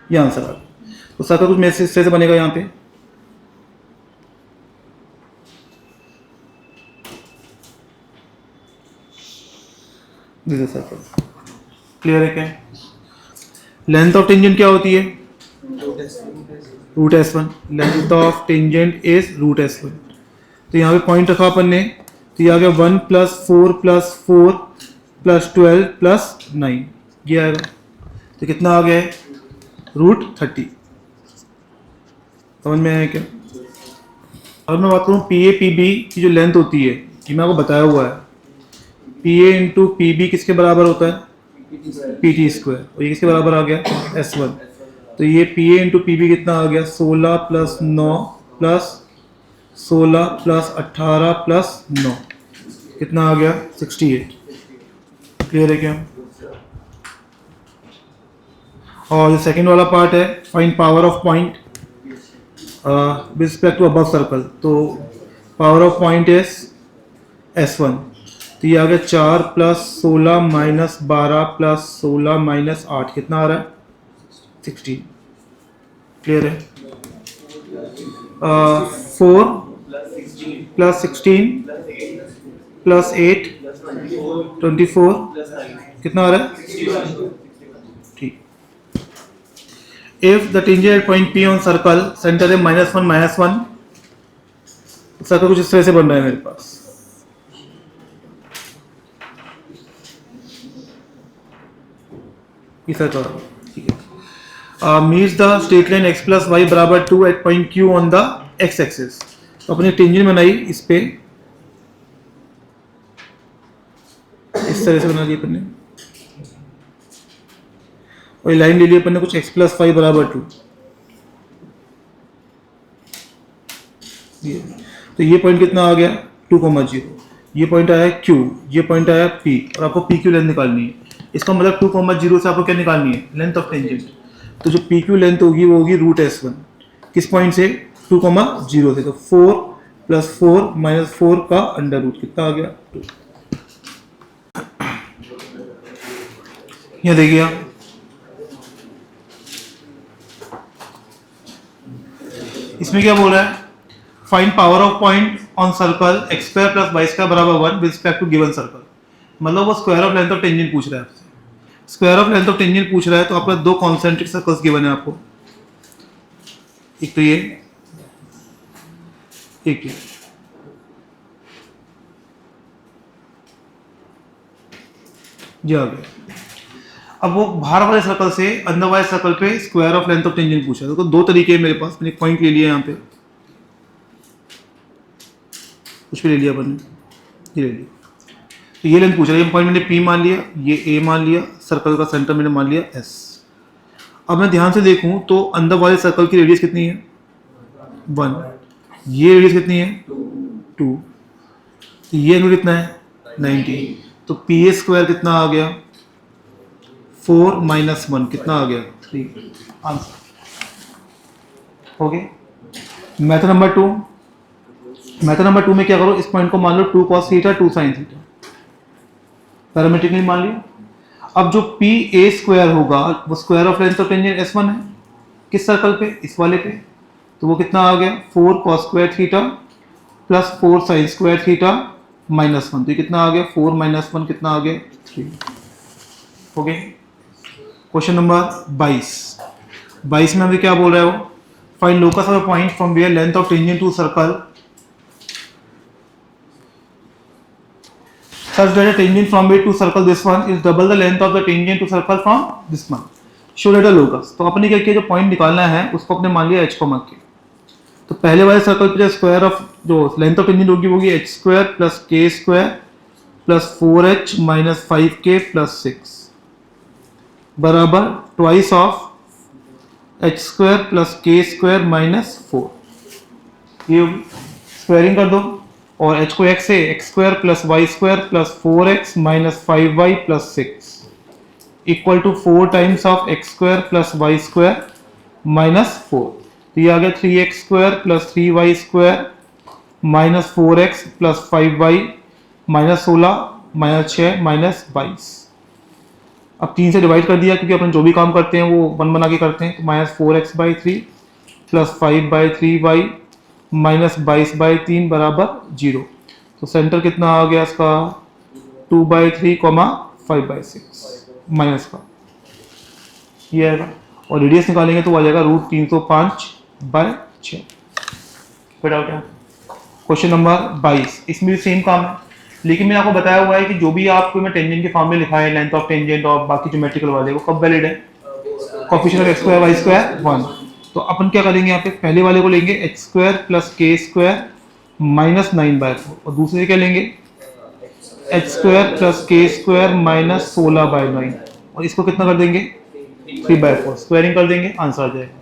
ये आंसर आ गया। तो सर्कल कुछ मेरे से बनेगा यहां पे। This is circle. क्लियर है क्या? लेंथ ऑफ टेंजेंट क्या होती है? Root S one. Length of tangent is root S one. तो यहाँ पे पॉइंट रखा अपन ने, तो ये आ गया 1 + 4 + 4 + 12 + 9, ये आएगा। तो कितना आ गया? √30। समझ में आया क्या? और मैं बात करूँ पी ए पी बी की जो लेंथ होती है, ये मैं आपको बताया हुआ है। P A into P B किसके बराबर होता है? P T square. और ये किसके बराबर आ गया? S1। तो ये P A into P B कितना आ गया? 16 + 9 + 16 + 18 + 9 कितना आ गया? 68। क्लियर है क्या? और जो सेकंड वाला पार्ट है, find power of point with respect to above circle. तो power of point is S1। तो ये आ गया 4 + 16 - 12 + 16 - 8 कितना आ रहा है? 16। क्लियर है? 4 + 16 + 8 24 कितना आ रहा है? ठीक। If the tangent at point P on circle centre है -1 -1, सर्कल कुछ इस तरह से बन रहा है मेरे पास। ठीक है। Means the straight line x + y = 2 at point Q on the x axis. तो अपने टेंजेंट बनाई इस पे, इस तरह से बना लिया अपन ने, और लाइन ले ली अपन ने कुछ x + y = 2। तो ये पॉइंट कितना आ गया? 2,0। ये पॉइंट आया Q, ये पॉइंट आया P, और आपको PQ लेंथ निकालनी है। इसका मतलब 2,0 से आपको क्या निकालनी है? Length of tangent. तो जो PQ लेंथ होगी वो होगी √S1। किस पॉइंट से? 2,0 से। तो 4 + 4 - 4 का √, कितना आ गया? 2। यहाँ देखिए आप, इसमें क्या बोल रहा है? Find power of point on circle x² + y² = 1 with respect to given circle. मतलब वो square of length of tangent पूछ रहा है आपसे। Square of length of tangent पूछ रहा है, तो आपका दो कॉन्सेंट्रिक सर्कल्स गिवन है आपको, एक तो ये, एक ये। ये आ गया। अब वो बाहर वाले सर्कल से अंदर वाले सर्कल पे square of length of tangent पूछा है। तो दो तरीके हैं मेरे पास। मैंने एक पॉइंट ले लिया यहाँ पे, कुछ भी ले लिया अपन ने, ये ले लिया। तो ये लेंथ पूछ रहा है। ये पॉइंट मैंने P मान लिया, ये A मान लिया, सर्कल का सेंटर मैंने मान लिया S। अब मैं ध्यान से देखूं तो अंदर वाले सर्कल की रेडियस कितनी है? 1। ये रेडियस कितनी है? 2। तो ये एंगल कितना है? 90। तो PA² कितना आ गया? 4 - 1 कितना आ गया? 3। आंसर हो गया। Method number 2। मेथड नंबर 2 में क्या करो? इस पॉइंट को मान लो 2 cos θ 2 sin θ, पैरामीट्रिकली मान लिया। अब जो PA² होगा वो square of length of tangent S1 है। किस सर्कल पे? इस वाले पे। तो वो कितना आ गया? 4 cos² θ + 4 sin² θ -1। तो कितना आ गया? 4 - 1 कितना आ गया? 3। ओके। क्वेश्चन नंबर 22 में हमें क्या बोल रहा है वो? Find locus of a point from where length of tangent to circle such that a tangent from it to circle this one is double the length of the tangent to circle from this one. Show that a locus. तो अपने क्या किया, जो point निकालना है उसको अपने मान लिया h को मार्क किया. तो पहले वाले सर्कल पे जो स्क्वायर ऑफ जो लेंथ ऑफ टेंजेंट होगी वो होगी h square plus k square plus 4h minus 5k plus 6 बराबर twice of h square plus k square minus 4. ये होगी, स्क्वायरिंग कर दो और h को x से x square plus Y square plus 4x minus 5y plus 6 equal to 4 times of x square plus Y square minus 4. तो ये आ गया 3x square plus 3y square minus 4x plus 5y minus 16 minus 6 minus 22. अब 3 से divide कर दिया क्योंकि अपन जो भी काम करते हैं वो 1 बना के करते हैं. तो minus 4x/3 plus 5/3y minus 22/3 बराबर 0. तो सेंटर कितना आ गया इसका 2/3, 5/6 माइनस का ये आएगा. और रेडियस निकालेंगे तो आ जाएगा √305/6. फिर आ गया क्वेश्चन नंबर 22. इसमें भी सेम काम है, लेकिन मैंने आपको बताया हुआ है कि जो भी आपको मैं टेंजेंट के फॉर्म में लिखा है लेंथ ऑफ टेंजेंट और बाकी ज्योमेट्रिकल वाले वो कब वैलिड है. Coefficient of x square y square 1. तो अपन क्या करेंगे यहाँ पे, पहले वाले को लेंगे h square plus k square minus 9/4 और दूसरे क्या लेंगे h square plus k square minus 16/9 और इसको कितना कर देंगे 3/4. स्क्वायरिंग कर देंगे, आंसर आ जाएगा.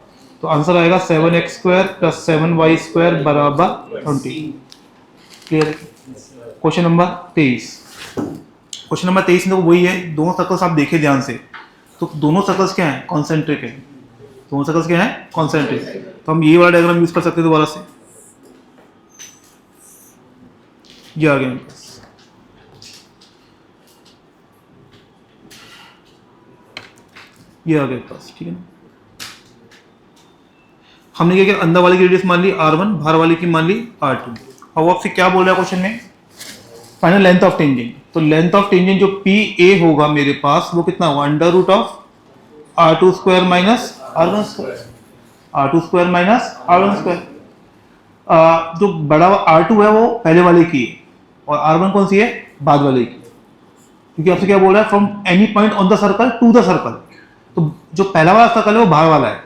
तो आंसर आएगा 7x square plus 7y square बराबर 20. Clear. Question number 23. Question number 23 में वही है, दोनों सर्कल्स आप देखें ध्यान से. तो दोनों सर्कल्स क्या हैं, कॉन्सेंट्रिक है. दोनों सर्कल्स क्या है, कॉन्सेंट्रिक. तो हम ये वाला डायग्राम यूज कर सकते हैं दोबारा से. ये आ गया मेरे पास. ये आ गया मेरे पास, ठीक है ना. हमने क्या किया, अंदर वाले की रेडियस मान ली r1, बाहर वाले की मान ली r2. अब आपसे क्या बोल रहा है क्वेश्चन में, फाइनल लेंथ ऑफ टेंजेंट. तो लेंथ ऑफ टेंजेंट जो PA होगा मेरे पास वो कितना होगा, √r2 square minus r1 square. r2 square minus r1 square. जो बड़ा r2 है वो पहले वाले की है और r1 कौन सी है, बाद वाले की. क्योंकि आपसे क्या बोल रहा है, from any point on the circle to the circle. तो जो पहला वाला सर्कल है वो बाहर वाला है,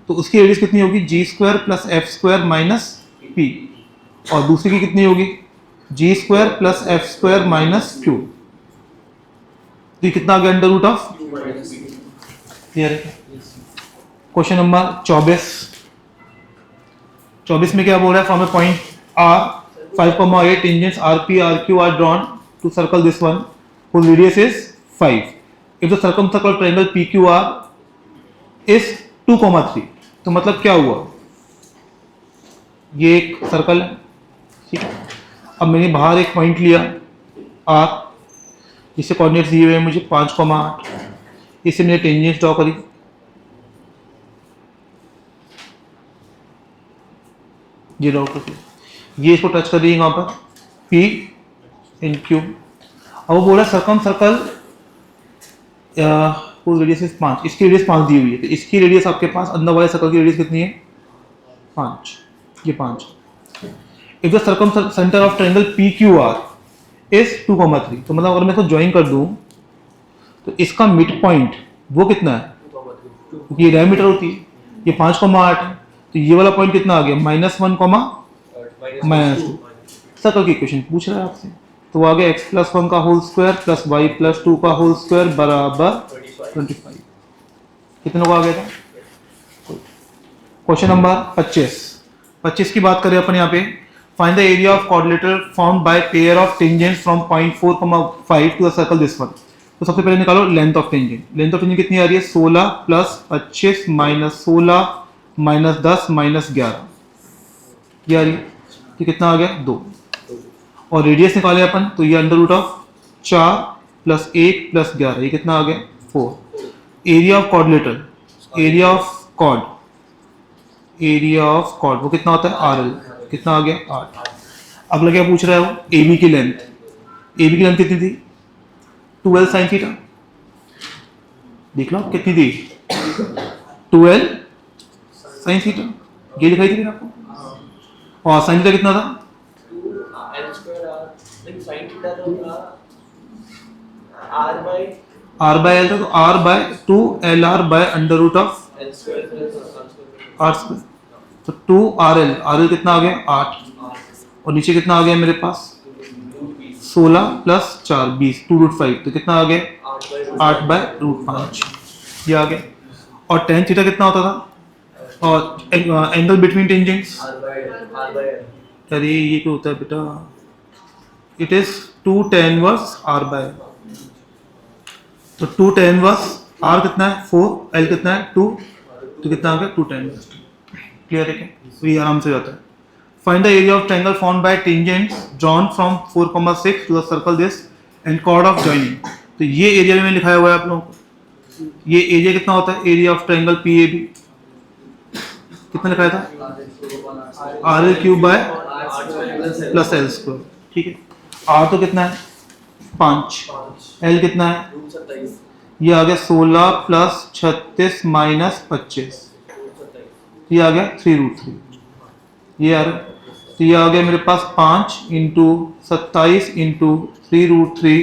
तो उसकी रेडियस कितनी होगी, g square plus f square minus p. और दूसरी की कितनी होगी, g square plus f square minus q. तो ये कितना आ गया, √2. क्लियर है. क्वेश्चन नंबर 24 में क्या बोल रहा है, from a point R 5,8 tangents RP RQ are drawn to circle this one whose radius is 5. If the circumcircular triangle PQR is 2,3. तो मतलब क्या हुआ, ये एक सर्कल है, ठीक है. अब मैंने बाहर एक पॉइंट लिया R, जिससे कोऑर्डिनेट्स दिए हुए हैं मुझे 5,8. इससे मैंने टेंजेंट्स ड्रॉ करी. ये ड्रॉ करके ये इसको टच कर दीजिए यहाँ पर P इन Q. अब वो बोला सर्कम सर्कल रेडियस 5, इसकी रेडियस 5 दी हुई है. तो इसकी रेडियस आपके पास अंदर वाले सर्कल की रेडियस कितनी है, 5. ये 5. If the circum centre of triangle PQR is 2,3. तो मतलब अगर मैं इसको ज्वाइन कर दूं तो इसका मिड पॉइंट वो कितना है, क्योंकि ये डायमीटर होती है, ये 5,8 है. तो ये वाला पॉइंट कितना आ गया, -1, -2. सर्कल की इक्वेशन पूछ रहा है आपसे. तो आ गया x+1 का होल स्क्वायर प्लस y+2 का होल स्क्वायर बराबर 25. कितने को आ गया था. क्वेश्चन नंबर 25 की बात करें अपन यहाँ पे. Find the area of quadrilateral formed by pair of tangents from point 4,5 to the circle this one. तो सबसे पहले निकालो length of tangent. Length of tangent कितनी आ रही है, 16 प्लस 25 माइनस 16 माइनस 10 माइनस 11. ये आ रही है. ये कितना आ गया, 2. और रेडियस निकाले अपन तो ये √4 प्लस 1 प्लस 11, ये कितना आ गया, 4. Area of quadrilateral, area of chord वो कितना होता है, RL. कितना आ गया, 8. अगला क्या पूछ रहा है वो, AB की लेंथ. AB की लेंथ कितनी थी, 12 sin थीटा. देख लो कितनी थी, 12 sin थीटा. ये दिखाई थी ना आपको। और साइन थीटा कितना था? आर बाय एल था, तो R by 2 L R by under root of R square. तो 2 आर एल कितना आ गया 8, और नीचे कितना आ गया मेरे पास 16 प्लस 4 20 2√5, तो कितना आ गया 8 बाय रूट 5, ये आ गया। और टेन थीटा कितना होता था? और एंगल बिटवीन टेंजेंट्स, अरे ये क्या होता है बेटा, it is 2 tan inverse R by, तो 2 tan इनवर्स आर कितना है 4, एल कितना है 2, तो कितना आ गया 2 tan इनवर्स। क्लियर है क्या? तो ये आराम से जाता है। Find the area of triangle formed by tangents drawn from 4,6 to the circle this and chord of joining. तो ये एरिया में लिखाया हुआ है आप लोगों को। ये एरिया कितना होता है? Area of triangle P A B कितना लिखाया था? R L cube by plus L square. ठीक है, आर तो कितना है 5, एल कितना है, ये आ गया 16 प्लस 36 माइनस 25, ये आ गया 3√3, ये आ रहा। तो ये आ गया मेरे पास 5 इंटू 27 इंटू 3√3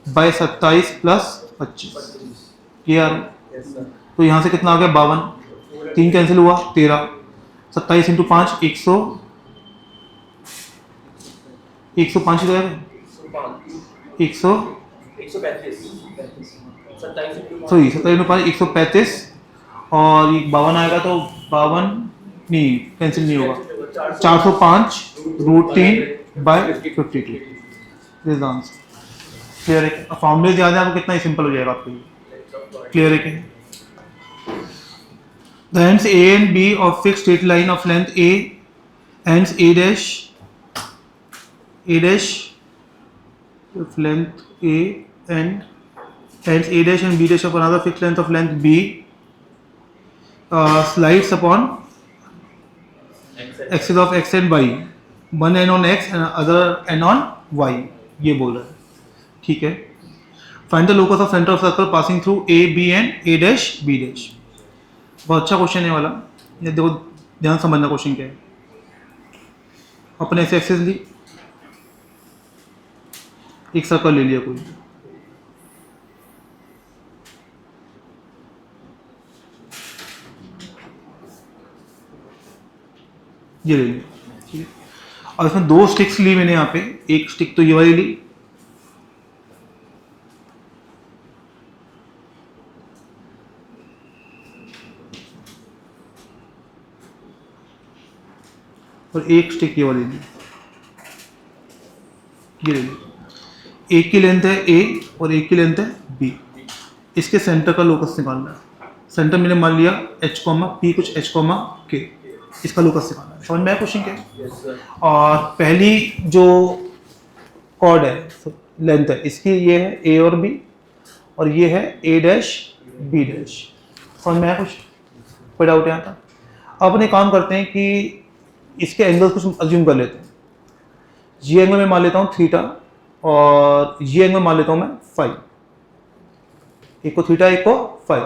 बाई 27 प्लस 25, ये आ रहा। तो यहाँ से कितना आ गया 52, 3 कैंसिल हुआ 13, 27 इंटू 5 105 हो जाएगा, 27 इंटू 5 135, और ये 52 आएगा, तो 52 नहीं कैंसिल नहीं होगा, 405√3 by 52, this the answer. Clear है? फॉर्मूले याद है आपको, कितना ही सिंपल हो जाएगा आपके लिए। क्लियर है क्या? The ends A and B of fixed straight line of length A, ends A dash of length A and ends A dash and B dash of another fixed length of length B slides upon axis of x and y, one end on x and other end on y, ये बोल रहा है। ठीक है, find the locus of centre of circle passing through A B and A dash B dash। बहुत अच्छा question है वाला, ये देखो ध्यान समझना क्वेश्चन क्या है। अपने ऐसे एक्सेस ली, एक सर्कल ले लिया कोई, ये ले लिया, ठीक है। और इसमें 2 स्टिक्स ली मैंने यहाँ पे, एक स्टिक तो ये वाली ली, और एक स्टिक ये वाली ली, ये ले ली। एक की लेंथ है A और एक की लेंथ है B। इसके सेंटर का लोकस निकालना है। सेंटर मैंने मान लिया H, P कुछ H, K, इसका लोकस निकालना है। समझ में आया क्वेश्चन क्या? और पहली जो कॉर्ड है लेंथ है इसकी, ये है A और B, और ये है A डैश B डैश। समझ में आया कुछ? कोई डाउट है यहाँ का? अब अपने काम करते हैं कि इसके एंगल्स कुछ अज्यूम कर लेते हैं। ये एंगल में मान लेता हूँ थीटा, और ये एंगल मान लेता हूँ मैं फाई। एक को थीटा, एक को फाई।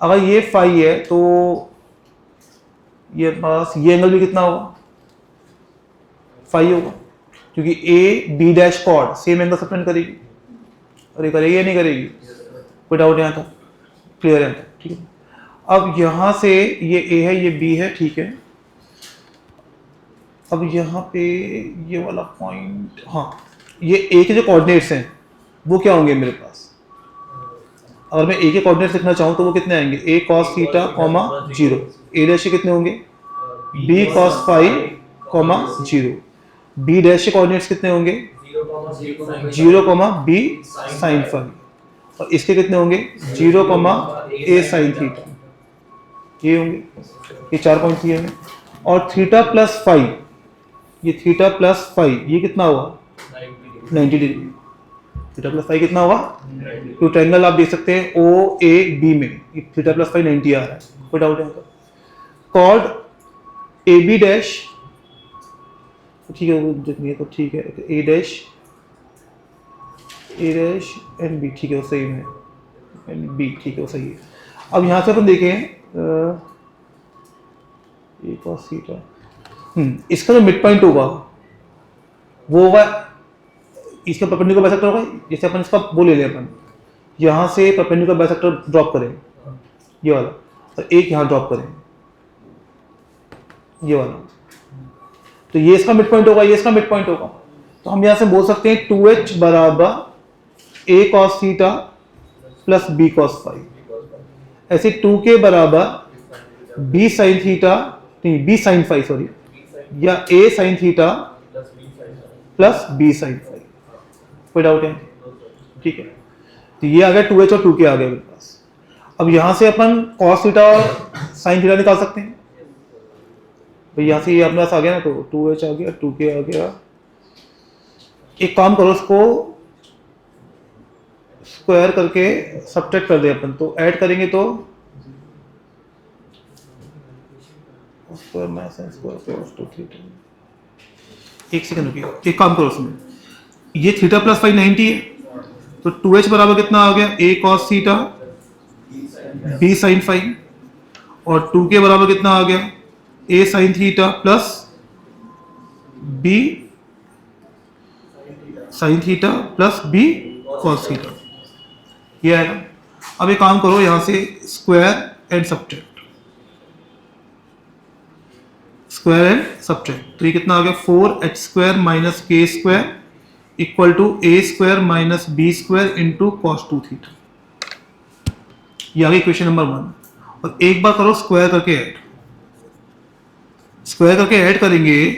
अगर ये फाई है तो ये पास ये एंगल भी कितना होगा? फाई होगा, क्योंकि a b dash chord same angle subtend करेगी। और ये करेगी या नहीं करेगी? कोई डाउट यहाँ था? क्लियर है? ठीक है। अब यहाँ से ये ए है, ये बी है, ठीक है। अब यहाँ पे ये वाला पॉइंट, हाँ, ये ए के जो कोऑर्डिनेट्स हैं वो क्या होंगे मेरे पास? अगर मैं ए के कोऑर्डिनेट्स लिखना चाहूँ तो वो कितने आएंगे? A cos theta comma 0। A dash के कितने होंगे? B cos phi comma 0। B dash के कोऑर्डिनेट्स कितने होंगे? 0 कॉमा बी साइन फाई। और इसके कितने होंगे? 0 कॉमा ए साइन थीटा। ये होंगे, ये 4 पॉइंट ये होंगे। और थीटा प्लस फाई, ये थीटा प्लस फाई, ये कितना हुआ? 90 डिग्री। थीटा प्लस फाई कितना हुआ? तो ट्रायंगल आप देख सकते हैं ओ ए बी में थीटा प्लस फाई 90 आ रहा है। कोई डाउट है? कॉर्ड ए बी डैश, ठीक है, तो ठीक है, ए डैश एंड बी, ठीक है, वो सही है, एंड बी, ठीक है, वो सही है। अब यहाँ से अपन देखें ए कॉस थीटा, इसका जो मिड पॉइंट होगा वो होगा, इसका परपेंडिकुलर बाइसेक्टर होगा, जैसे अपन इसका वो ले लें, अपन यहाँ से परपेंडिकुलर बाइसेक्टर ड्रॉप करें ये वाला, और एक यहाँ ड्रॉप करें ये वाला, तो ये इसका मिड पॉइंट होगा, ये इसका मिड पॉइंट होगा। तो हम यहाँ से बोल सकते हैं 2h बराबर a cos theta plus b cos phi, ऐसे 2k बराबर b sin थीटा, नहीं b sin फाई सॉरी, या a sin theta plus b sin phi. कोई डाउट है? ठीक है, तो ये आ गया 2h और 2k आ गया मेरे पास। अब यहां से अपन cos थीटा और sin थीटा निकाल सकते हैं, तो यहां से ये अपने पास आ गया ना, तो 2h आ गया, 2k आ गया। एक काम करो, उसको स्क्वायर करके सब्ट्रैक्ट कर दे अपन, तो ऐड करेंगे तो square minus square cos 2 theta. एक सेकंड रुकिए, एक काम करो, उसमें ये थीटा प्लस फाई 90 है, तो 2h बराबर कितना आ गया, a cos theta b sin phi, और 2k बराबर कितना आ गया, a sin theta plus b sin theta plus b cos theta, ये आएगा। अब एक काम करो, यहां से square and subtract, square and subtract, तो ये कितना आ गया, 4h square minus k square equal to a square minus b square into cos 2 theta. ये आ गई इक्वेशन नंबर 1। और एक बार करो स्क्वायर करके ऐड, स्क्वायर करके ऐड करेंगे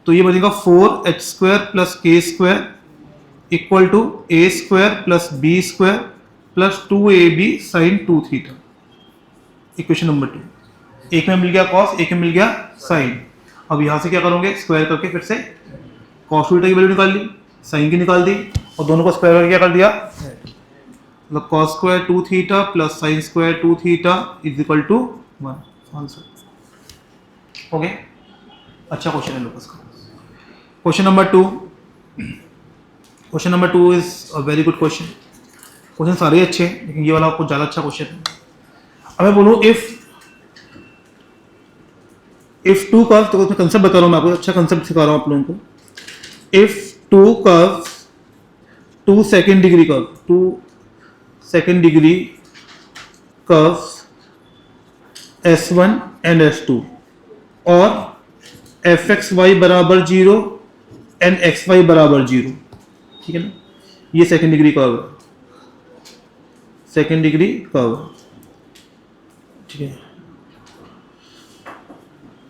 तो ये बनेगा 4h square plus k square equal to a square plus b square plus 2ab sine 2 theta. Equation number 2, एक में मिल गया cos, एक में मिल गया साइन। अब यहां से क्या करोगे, स्क्वायर करके फिर से cos थीटा की वैल्यू निकाल ली, साइन की निकाल दी, और दोनों को स्क्वायर करके क्या कर दिया, मतलब cos square 2 theta plus sine square 2 theta is equal to 1 answer. Okay, अच्छा क्वेश्चन है लोकस का। Question number 2, question number 2 is a very good question. Question सारे अच्छे हैं, लेकिन ये वाला कुछ ज़्यादा अच्छा क्वेश्चन है। अब मैं बोलूँ इफ टू कर्व, तो कंसेप्ट बता रहा हूँ मैं आपको, अच्छा कंसेप्ट सिखा रहा हूँ आप लोगों को। If two curve, 2 second degree curve, 2 second degree curve S1 and S2 और fxy बराबर 0 एंड xy बराबर 0, ठीक है ना, ये सेकेंड डिग्री कर्व है, सेकेंड डिग्री कर्व, ठीक है।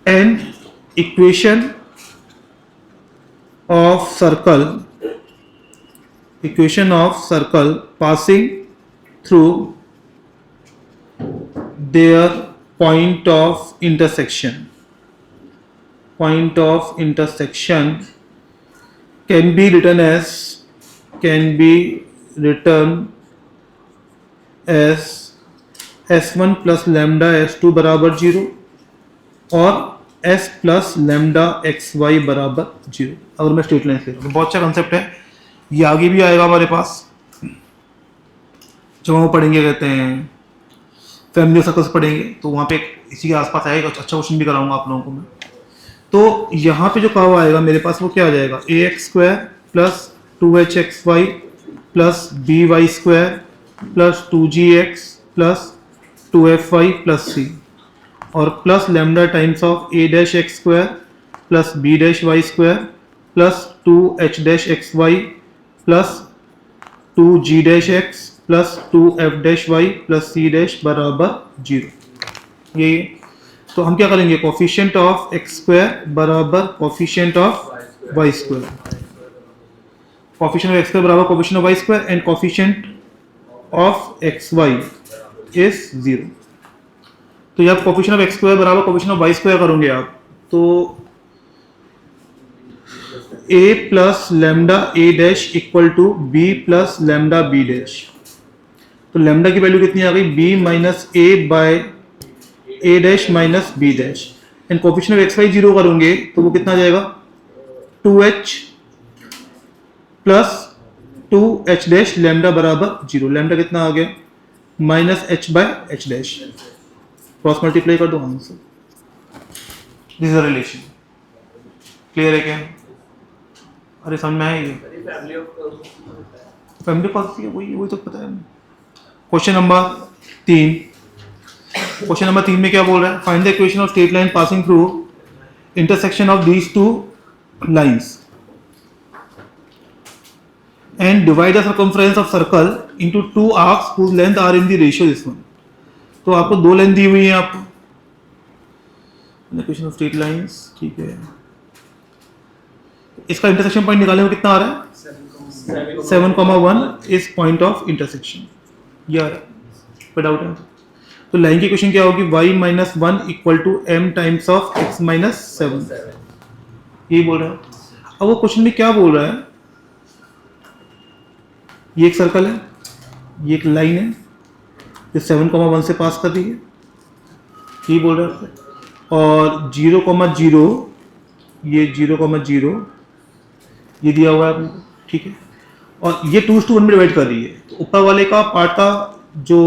And equation of circle, equation of circle passing through their point of intersection, point of intersection can be written as s1 plus lambda s2 बराबर 0 और s प्लस लैम्डा xy बराबर 0। अगर मैं straight line से, तो बहुत अच्छा कंसेप्ट है, ये आगे भी आएगा हमारे पास जब हम पढ़ेंगे, कहते हैं फैमिली सर्कल्स पढ़ेंगे, तो वहाँ पे इसी के आसपास आएगा, अच्छा क्वेश्चन भी कराऊंगा आप लोगों को मैं। तो यहाँ पे जो कर्व आएगा मेरे पास, वो क्या आ जाएगा, ax square plus 2hxy plus by square plus 2gx plus 2fy plus c, और plus lambda times of a dash x square plus b dash y square plus 2h dash x y plus 2g dash x plus 2f dash y plus c dash बराबर 0। ये तो हम क्या करेंगे, coefficient of x square बराबर coefficient of y square, coefficient of x square बराबर coefficient of y square and coefficient of x y is 0। तो जब कोफिशिएंट ऑफ एक्स स्क्वायर बराबर कोफिशिएंट ऑफ वाई स्क्वायर करोगे आप, तो a plus lambda a dash equal to b plus lambda b dash, तो lambda की value कितनी आ गई, b minus a by a dash minus b dash, and coefficient of x y 0 करोगे तो वो कितना आ जाएगा, 2h plus 2h dash lambda बराबर 0, लैम्डा कितना आ गया, minus h by h dash, cross multiply कर दो answer. This is a relation. Clear है क्या? अरे समझ में आएगी? फैमिली पॉलिसी है, वही वही तो पता है। क्वेश्चन नंबर 3, क्वेश्चन नंबर 3 में क्या बोल रहा है? Find the equation of straight line passing through intersection of these two lines and divide the circumference of circle into two arcs whose length are in the ratio this one। तो आपको दो length दी हुई है आपको, equation of straight lines, ठीक है। इसका intersection point निकालने में कितना आ रहा है? 7,1 इज पॉइंट ऑफ इंटरसेक्शन। यार कोई डाउट है? तो लाइन की इक्वेशन क्या होगी? y minus 1 equal to m times of x minus 7, यही बोल रहा है। अब वो क्वेश्चन में क्या बोल रहा है? ये एक सर्कल है, ये एक लाइन है जो 7,1 से पास कर रही है, ये बोल रहा है। और 0,0 ये 0,0 ये दिया हुआ है आपको, ठीक है। और ये 2:1 में डिवाइड कर रही है। तो ऊपर वाले का पार्ट का जो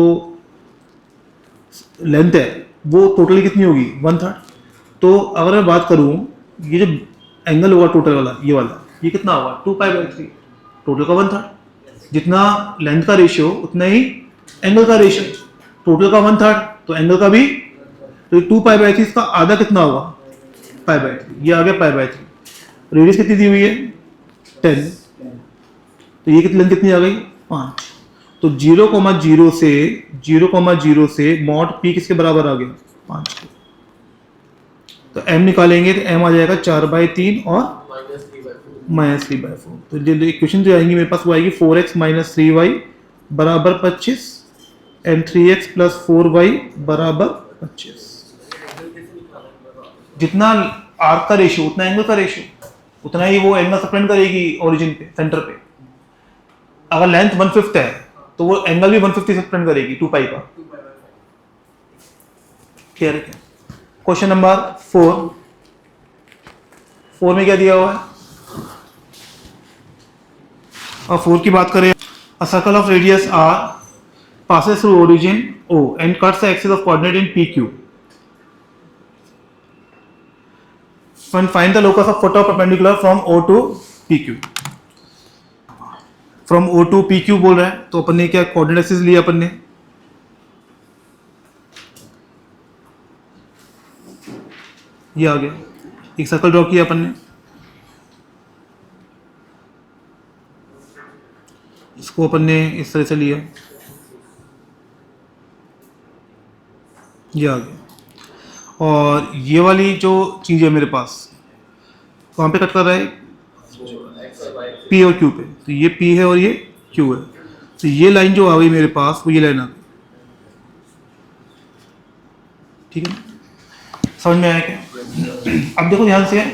लेंथ है वो टोटली कितनी होगी? 1/3। तो अगर मैं बात करूं, ये जो एंगल होगा टोटल वाला, ये वाला, ये कितना होगा? 2π/3, टोटल का 1/3। जितना लेंथ का रेशियो उतना ही एंगल का रेशियो, टोटल का 1/3 तो एंगल का भी, तो 2π/3 इसका आधा कितना होगा? π/3, ये आ गया π/3। रेडियस कितनी दी हुई है? 10। तो ये कितनी लेंथ कितनी आ गई? 5। तो 0,0 से मॉड p किसके बराबर आ गया? 5 के। तो m निकालेंगे तो m आ जाएगा 4/3 और -3/4। तो जो इक्वेशन जो आएंगी मेरे पास वो आएगी 4x - 3y बराबर 25 एंड 3x + 4y बराबर 25। जितना आर्क का रेशियो उतना एंगल का रेशियो, उतना ही वो एंगल सप्रेंड करेगी ओरिजिन पे, सेंटर पे। अगर लेंथ 1/5 है तो वो एंगल भी 150 सप्रेंड करेगी 2π का। क्लियर है क्या? क्वेश्चन नंबर 4 में क्या दिया हुआ है? और 4 की बात करें, a circle of radius r passes through origin O and cuts the axis of coordinate in PQ. Find the locus of foot of perpendicular from O to PQ. From O to PQ बोल रहा है, तो अपन ने क्या coordinate axis लिया? अपन ने ये आ गया, एक सर्कल ड्रॉ किया अपन ने, इसको अपन ने इस तरह से लिया, ये आ गया। और ये वाली जो चीज़ है मेरे पास, कहाँ पे कट कर रहा है? P और Q पे। तो ये P है और ये Q है। तो ये लाइन जो आ गई मेरे पास, वो ये लाइन आ गई, ठीक है। समझ में आया क्या? अब देखो ध्यान से,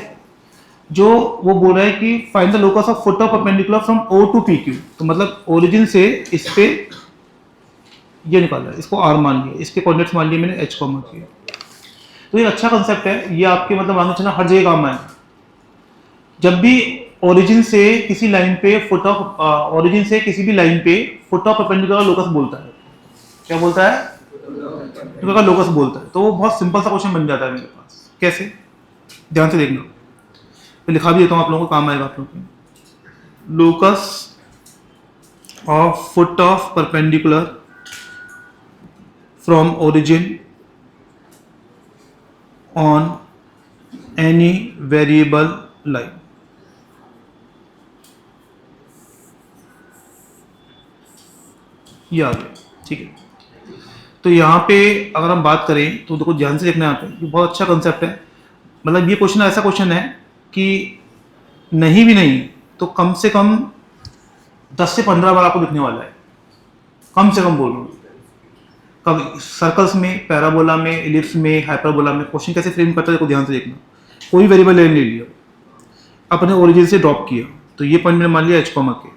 जो वो बोल रहा है कि find the locus of foot of perpendicular from O to PQ। तो मतलब ओरिजिन से इस पे ये निकाल रहा है, इसको R मान लिया, इसके कोऑर्डिनेट्स मान लिए मैंने H कॉमा किया। तो ये अच्छा कंसेप्ट है, ये आपके मतलब आगे चलना हर जगह काम आएगा। जब भी ओरिजिन से किसी लाइन पे फुट ऑफ परपेंडिकुलर लोकस बोलता है, क्या बोलता है? लोकस बोलता है। तो वो बहुत सिंपल सा क्वेश्चन बन जाता है मेरे पास। कैसे? ध्यान से देखना, मैं लिखा भी देता हूं, आप लोगों को काम आएगा। आप लोगों को locus of foot of perpendicular from origin on any variable line. ये आ गया, ठीक है। तो यहाँ पे अगर हम बात करें तो देखो ध्यान से देखना, यहाँ पे ये बहुत अच्छा कंसेप्ट है। मतलब ये क्वेश्चन ऐसा क्वेश्चन है कि नहीं भी नहीं तो कम से कम 10 से 15 बार आपको दिखने वाला है, कम से कम बोल रहा हूँ। कब सर्कल्स में, पैराबोला में, एलिप्स में, हाइपरबोला में क्वेश्चन कैसे फ्रेम करता है, देखो ध्यान से देखना। कोई वेरिएबल लाइन ले लिया, अपने ओरिजिन से ड्रॉप किया, तो ये पॉइंट मैंने मान लिया H कॉमा के,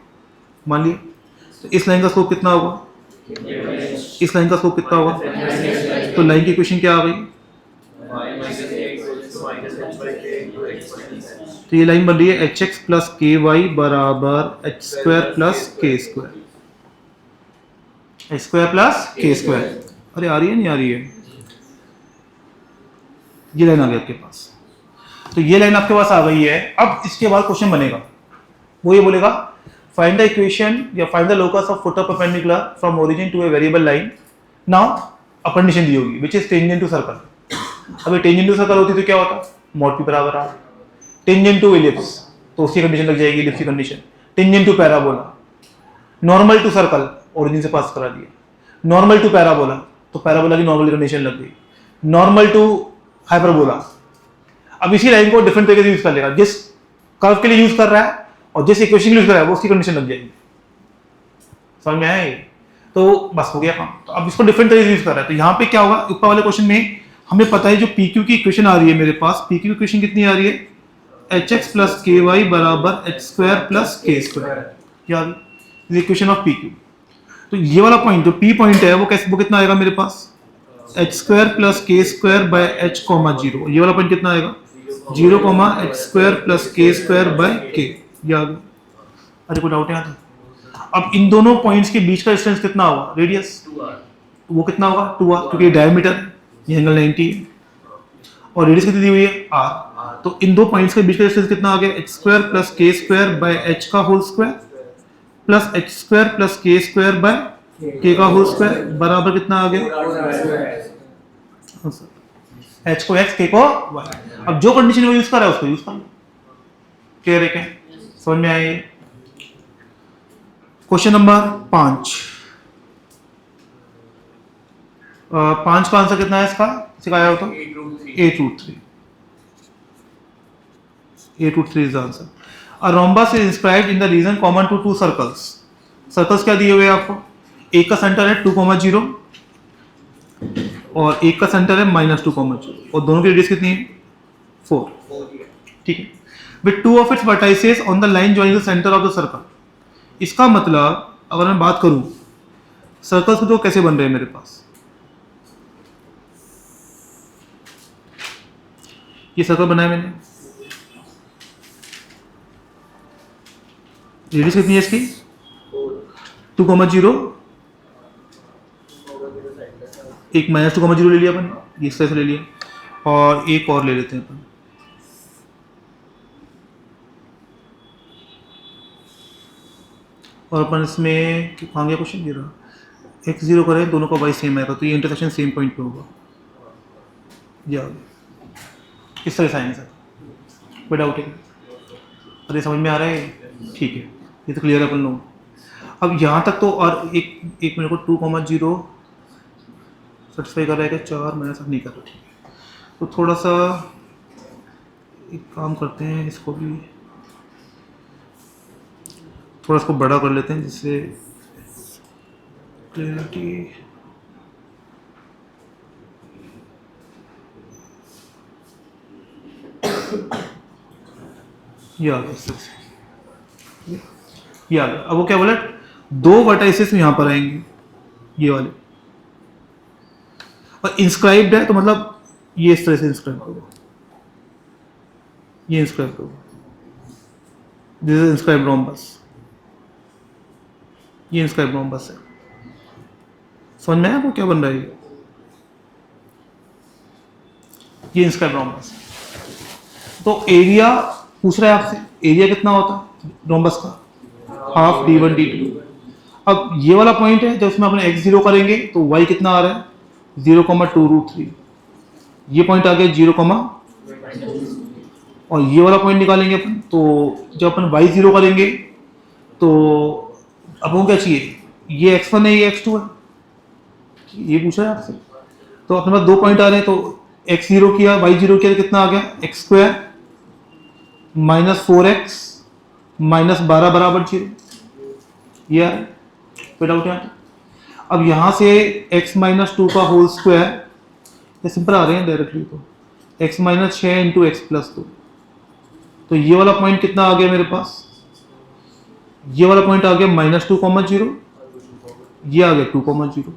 मान लिया। तो इस लाइन का स्लोप कितना होगा? इस लाइन का स्लोप कितना होगा? तो लाइन की इक्वेशन क्या आ गई? तो ये लाइन बन रही है hx + ky बराबर h² + k², h² + k²। अरे आ रही है नहीं आ रही है? ये लाइन आ गई आपके पास, तो ये लाइन आपके पास आ गई है। अब इसके बाद क्वेश्चन बनेगा, वो ये बोलेगा फाइंड द इक्वेशन या find the locus of foot of perpendicular from origin to a variable line. Now a condition दी होगी which is tangent to circle. अगर टेंजेंट टू सर्कल होती तो क्या होता, मॉड पी बराबर आर। टेंजेंट टू इलिप्स तो उसकी कंडीशन लग जाएगी इलिप्स की condition. Tangent to parabola, normal to circle origin से पास करा दिया, नॉर्मल टू पैराबोला तो पैराबोला की नॉर्मल कंडीशन लग गई, नॉर्मल टू हाइपरबोला। अब इसी लाइन को डिफरेंट तरीके से यूज कर लेगा, जिस कर्व के लिए यूज कर रहा है और जिस इक्वेशन के लिए यूज कर रहा है वो उसकी कंडीशन लग जाएगी। समझ में आया ये? तो बस हो गया काम। तो अब इसको डिफरेंट तरीके से यूज कर रहा है, तो यहाँ पे क्या होगा, ऊपर वाले क्वेश्चन में हमें पता है जो पी क्यू की इक्वेशन आ रही है मेरे पास, पी क्यू इक्वेशन कितनी आ रही है, एच एक्स प्लस के वाई बराबर H square plus K square, क्या इक्वेशन ऑफ पी क्यू। तो ये वाला पॉइंट जो पी पॉइंट है वो कितना आएगा मेरे पास, H square plus K square by H comma zero. ये वाला पॉइंट कितना आएगा, 0 comma H square plus K square by के। ये आ गया। अरे कोई डाउट है यहाँ तो? अब इन दोनों पॉइंट्स के बीच का डिस्टेंस कितना होगा, रेडियस, वो कितना होगा 2r, क्योंकि डायमीटर ये एंगल 90 है और रेडियस कितनी दी हुई है r। तो इन दो पॉइंट्स के बीच का डिस्टेंस कितना आ गया, H square plus K square by H का whole square plus H square plus K square by K का होल स्क्वायर बराबर कितना आ गया, एच को एक्स के को वाई। अब जो कंडीशन वो यूज कर रहा है उसको यूज कर लो। क्लियर है क्या, समझ में आए? क्वेश्चन नंबर 5 का आंसर कितना है इसका, सिखाया हो तो 8√3 is the answer. A rhombus is inscribed in the region common to two circles. Circles क्या दिए हुए हैं आपको, एक का सेंटर है 2,0 और एक का सेंटर है -2,0 और दोनों की रेडियस कितनी है 4। ठीक है, with two of its vertices on the line joining the centre of the circle. इसका मतलब अगर मैं बात करूं सर्कल्स को तो कैसे बन रहे हैं मेरे पास, ये सर्कल बनाया मैंने, रेडियस कितनी है इसकी 2,0, एक -2,0 ले लिया अपन, ये इस तरह से ले लिया और एक और ले लेते हैं अपन, और अपन इसमें कहाँ गया क्वेश्चन, ये रहा x0 करें, दोनों का y सेम आएगा तो ये इंटरसेक्शन सेम पॉइंट पे होगा। ये आ गया, इस तरह से आएंगे सर, कोई डाउट है? अरे समझ में आ रहा है? ठीक है, ये तो क्लियर है अपन लोग। अब यहाँ तक तो और एक मेरे को 2,0 सेटिस्फाई कर रहा है कि 4 मैंने सब नहीं कर रहा। ठीक है, तो थोड़ा सा एक काम करते हैं, इसको भी थोड़ा इसको बड़ा कर लेते हैं जिससे क्लियरिटी। ये आ गया, ये आ गया। अब वो क्या बोला, 2 वर्टाइसेस यहाँ पर आएंगे ये वाले, और इंस्क्राइब्ड है तो मतलब ये इस तरह से इंस्क्राइब करो, ये इंस्क्राइब करो, दिस इज इंस्क्राइब रोम्बस, ये इंस्क्राइब रोम्बस है। समझ में आया वो क्या बन रहा है, ये इंस्क्राइब रोम्बस। तो एरिया पूछ रहा है आपसे, एरिया कितना होता है रोम्बस का, हाफ d1 d2। अब ये वाला पॉइंट है जब उसमें अपने x0 करेंगे तो y कितना आ रहा है 0,2√3, ये पॉइंट आ गया 0, और ये वाला पॉइंट निकालेंगे अपन, तो जब अपन y0 करेंगे तो अब वो क्या चाहिए, ये x1 है ये x2 है, ये पूछा है आपसे। तो अपने पास 2 पॉइंट आ रहे हैं, तो x0 किया y0 किया तो कितना आ गया x² -4x -12 बराबर 0। ये कोई डाउट है? अब यहाँ से x -2 का होल स्क्वायर, ये सिंपल आ रहे हैं डायरेक्टली, तो x -6 × x + 2, तो ये वाला पॉइंट कितना आ गया मेरे पास, ये वाला पॉइंट आ गया -2,0, ये आ गया 2,0।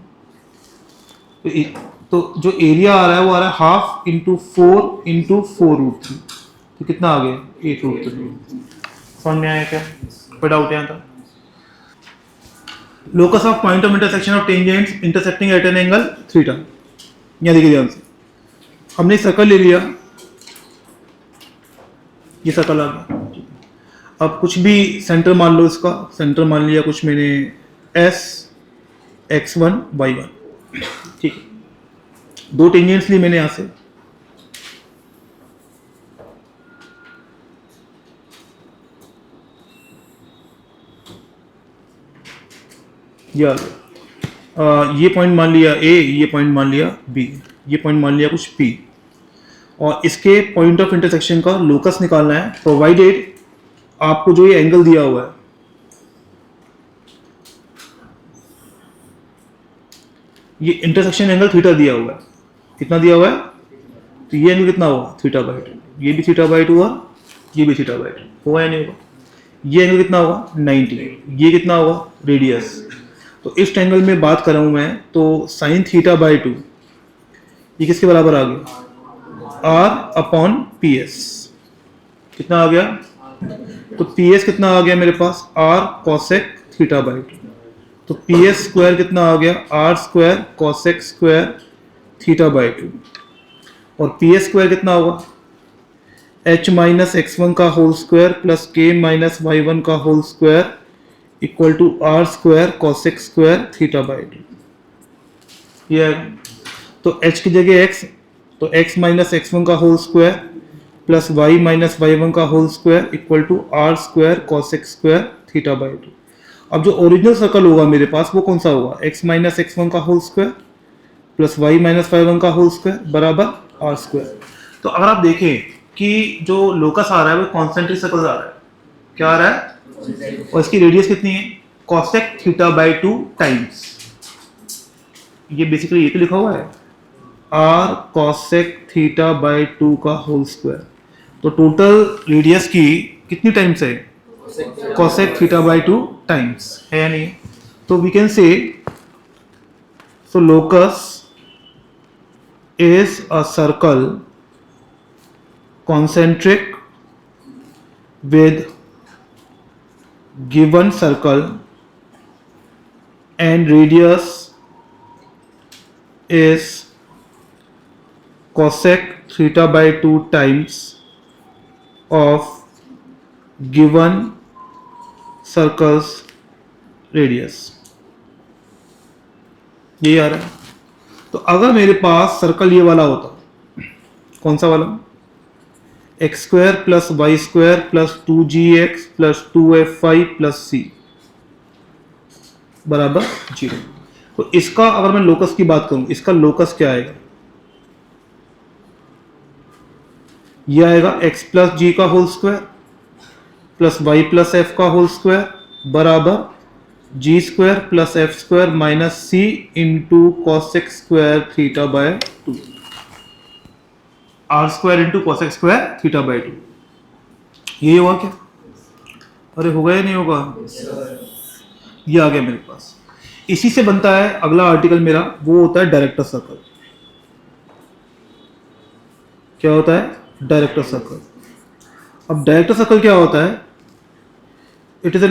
तो जो एरिया आ रहा है वो आ रहा है हाफ × 4 × 4√3, तो कितना आ गया 8√3। समझ में आया क्या, कोई डाउट है यहाँ तक? Locus of point of intersection of tangents intersecting at an angle theta. यहाँ देखिए ध्यान से, हमने सर्कल ले लिया, ये सर्कल आ गया। अब कुछ भी सेंटर मान लो, इसका सेंटर मान लिया कुछ मैंने S x1 y1, ठीक है। 2 टेंजेंट्स ली मैंने यहां से, ये आ गया। ये पॉइंट मान लिया A, ये पॉइंट मान लिया B, ये पॉइंट मान लिया कुछ P, और इसके पॉइंट ऑफ इंटरसेक्शन का लोकस निकालना है, प्रोवाइडेड आपको जो ये एंगल दिया हुआ है, ये इंटरसेक्शन एंगल थीटा दिया हुआ है, कितना दिया हुआ है, तो ये एंगल कितना होगा θ/2, ये भी θ/2 हुआ, ये भी θ/2 होगा या नहीं होगा। ये एंगल कितना होगा 90, ये कितना होगा रेडियस। तो इस ट्रायंगल में बात कर रहा हूं मैं, तो sin θ/2 ये किसके बराबर आ गया R/PS, कितना आ गया, तो PS कितना आ गया मेरे पास R cosec θ/2, तो PS स्क्वायर कितना आ गया R स्क्वायर cosec स्क्वायर θ/2, और PS स्क्वायर कितना होगा h माइनस x1 का whole square plus k minus y1 का whole square equal to R square cosec square θ/2। ये है, तो h की जगह x, तो x माइनस x1 का whole square plus y minus y1 का whole square equal to R square cosec square θ/2। अब जो ओरिजिनल सर्कल होगा मेरे पास वो कौन सा होगा, x माइनस x1 का whole square plus y minus y1 का होल स्क्वायर बराबर R स्क्वायर। तो अगर आप देखें कि जो लोकस आ रहा है वो कॉन्सेंट्रिक सर्कल आ रहा है, क्या आ रहा है, और इसकी रेडियस कितनी है cosec θ/2 टाइम्स, ये बेसिकली ये तो लिखा हुआ है R cosec θ/2 का होल स्क्वायर। तो टोटल रेडियस की कितनी टाइम्स है cosec θ/2 टाइम्स, है या नहीं। तो we can say, so locus is a circle concentric with given circle and radius is cosec θ/2 times of given circles radius, ये आ रहा है। तो अगर मेरे पास सर्कल ये वाला होता, कौन सा वाला, x square plus Y square plus 2gx plus 2fy plus c बराबर 0, तो इसका अगर मैं लोकस की बात करूं, इसका लोकस क्या आएगा, यह आएगा x प्लस जी का whole square plus y plus f का होल स्क्वायर बराबर g square plus f square minus c into cosec square θ/2, r square into cosec square θ/2। ये होगा क्या, अरे होगा या नहीं होगा, ये आ गया मेरे पास। इसी से बनता है अगला आर्टिकल मेरा, वो होता है डायरेक्टर सर्कल। क्या होता है डायरेक्टर सर्कल। अब डायरेक्टर सर्कल क्या होता है, it is a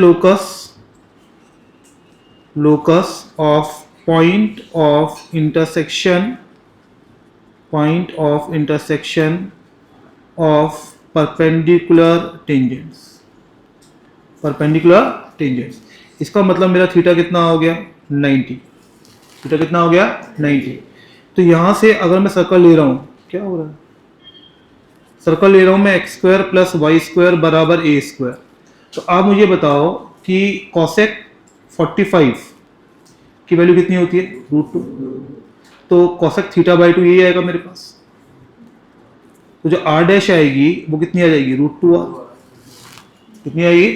locus of point of intersection of perpendicular tangents। इसका मतलब मेरा थीटा कितना हो गया 90, थीटा कितना हो गया 90। तो यहां से अगर मैं सर्कल ले रहा हूं, क्या हो रहा है, सर्कल ले रहा हूं मैं x square plus Y square बराबर ए स्क्वायर। तो आप मुझे बताओ कि कॉसेक 45 की वैल्यू कितनी होती है √2, तो कॉसेक θ/2 यही आएगा मेरे पास। तो जो r डैश आएगी वो कितनी आ जाएगी √2r, कितनी आएगी।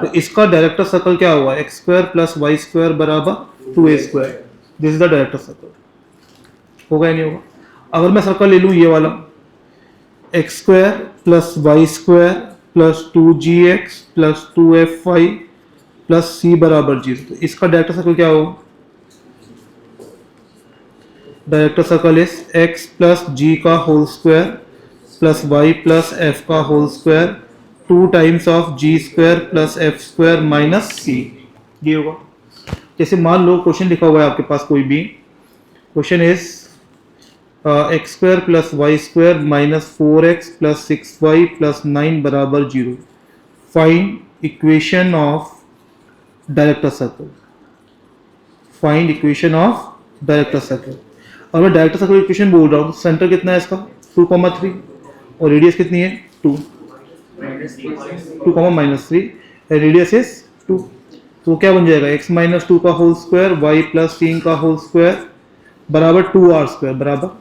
तो इसका डायरेक्टर सर्कल क्या हुआ, x square plus Y square बराबर 2a square, this is the director circle. होगा या नहीं होगा। अगर मैं सर्कल ले लूँ ये वाला, x square plus Y square plus 2gx plus 2fy plus c बराबर 0, तो इसका डायरेक्टर सर्कल क्या होगा, director circle is x plus g का whole square plus y plus f का whole square 2 times of g square plus f square minus c, ये होगा। जैसे मान लो क्वेश्चन लिखा हुआ है आपके पास, कोई भी question is x square plus Y square minus 4x plus 6y plus 9 बराबर 0। Find equation of director circle. Find equation of director circle. और मैं डायरेक्टर सर्कल इक्वेशन बोल रहा हूँ, सेंटर कितना है इसका 2,3 और रेडियस कितनी है 2, 2, -3 रेडियस इज 2। तो क्या बन जाएगा x माइनस 2 का होल स्क्वायर y प्लस 3 का होल स्क्वायर बराबर 2r स्क्वायर बराबर 8।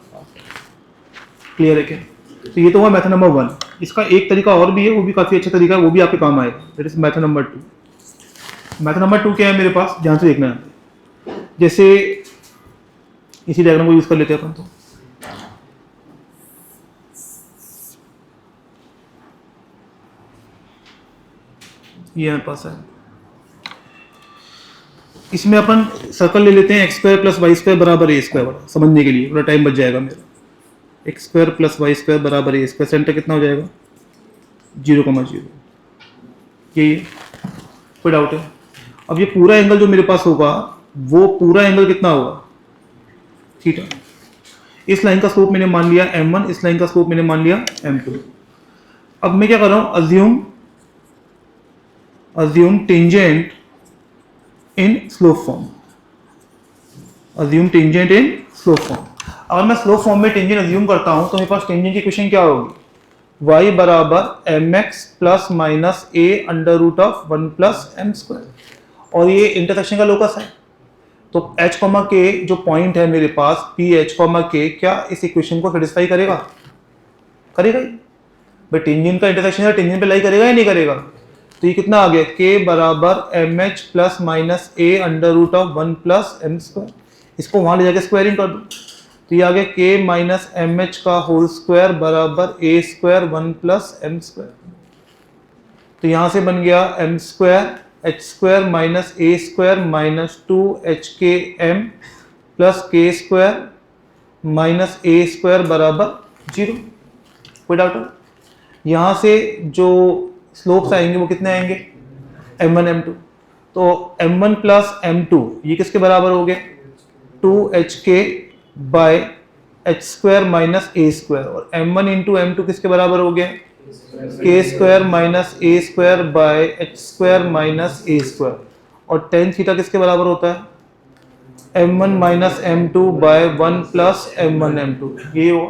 क्लियर है क्या? तो ये तो हुआ मेथड नंबर 1। इसका एक तरीका और भी है, वो भी काफ़ी अच्छा तरीका है, वो भी आपके काम आएगा। That is method number 2। Method number 2 क्या है मेरे पास, ध्यान से देखना है। जैसे इसी डायग्राम को यूज कर लेते हैं अपन। तो ये हमारे पास है, इसमें अपन सर्कल ले लेते हैं x square plus Y square बराबर ए स्क्वायर वाला, समझने के लिए थोड़ा टाइम बच जाएगा मेरा। X square plus Y square बराबर ए स्क्वायर, सेंटर कितना हो जाएगा 0,0। यही है, कोई डाउट है? अब ये पूरा एंगल जो मेरे पास होगा वो पूरा एंगल कितना होगा थीटा। इस लाइन का स्लोप मैंने मान लिया m1, इस लाइन का स्लोप मैंने मान लिया m2। अब मैं क्या कर रहा हूं, अज्यूम टेंजेंट इन स्लोप फॉर्म। अज्यूम टेंजेंट इन स्लोप फॉर्म। अगर मैं स्लोप फॉर्म में टेंजेंट अज्यूम करता हूं तो मेरे पास टेंजेंट की इक्वेशन क्या होगी, y बराबर mx plus minus a under root of 1 plus m square. और ये इंटरसेक्शन का लोकस है, तो h, k जो पॉइंट है मेरे पास p h, k क्या इस इक्वेशन को सेटिस्फाई करेगा? करेगा ही भाई, टेंजेंट का इंटरसेक्शन है, टेंजेंट पे लाई करेगा या नहीं करेगा? तो ये कितना आ गया, k बराबर mh plus minus a under root of 1 plus m square. इसको वहां ले जाके स्क्वायरिंग कर दो, तो ये आ गया k माइनस mh का होल स्क्वायर बराबर a square 1 plus m square. तो यहां से बन गया m square h square minus a square minus 2hkm plus k square minus a square बराबर 0। कोई डाउट है? यहां से जो स्लोप्स आएंगे वो कितने आएंगे, m1 m2। तो m1 प्लस m2 ये किसके बराबर हो गए, 2hk by h square minus a square. और m1 इंटू m2 किसके बराबर हो गए, k square minus a square by h square minus a square. और tan थीटा किसके बराबर होता है, m1 minus m2 by 1 plus m1 m2। ये हुआ।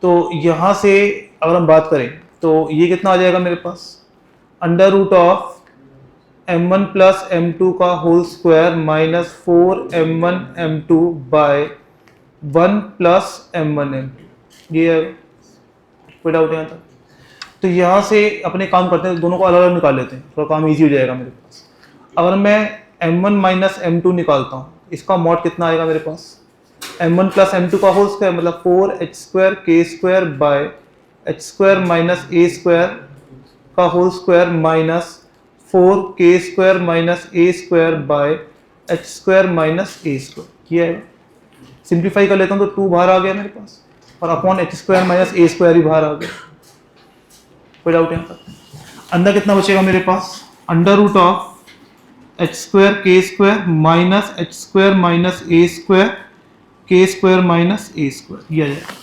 तो यहाँ से अगर हम बात करें तो ये कितना आ जाएगा मेरे पास, under root of m1 plus m2 का whole square minus 4m1 m2 by 1 plus m1 m2। ये कोई डाउट है यहाँ तक? तो यहाँ से अपने काम करते हैं, दोनों को अलग अलग निकाल लेते हैं, थोड़ा काम इजी हो जाएगा मेरे पास। अगर मैं m1 माइनस m2 निकालता हूँ, इसका मॉड कितना आएगा मेरे पास, m1 प्लस m2 का होल स्क्वायर मतलब 4h square k square by h square minus a square का whole square minus 4k square minus a square by h square minus a square. किया है, सिंप्लीफाई कर लेता हूँ तो 2 बाहर आ गया मेरे पास, और upon h square minus a square ही बाहर आ गया। कोई डाउट है? अंदर कितना बचेगा मेरे पास, under root of h square k square minus h square minus a square k square minus a square. ये आ जाएगा।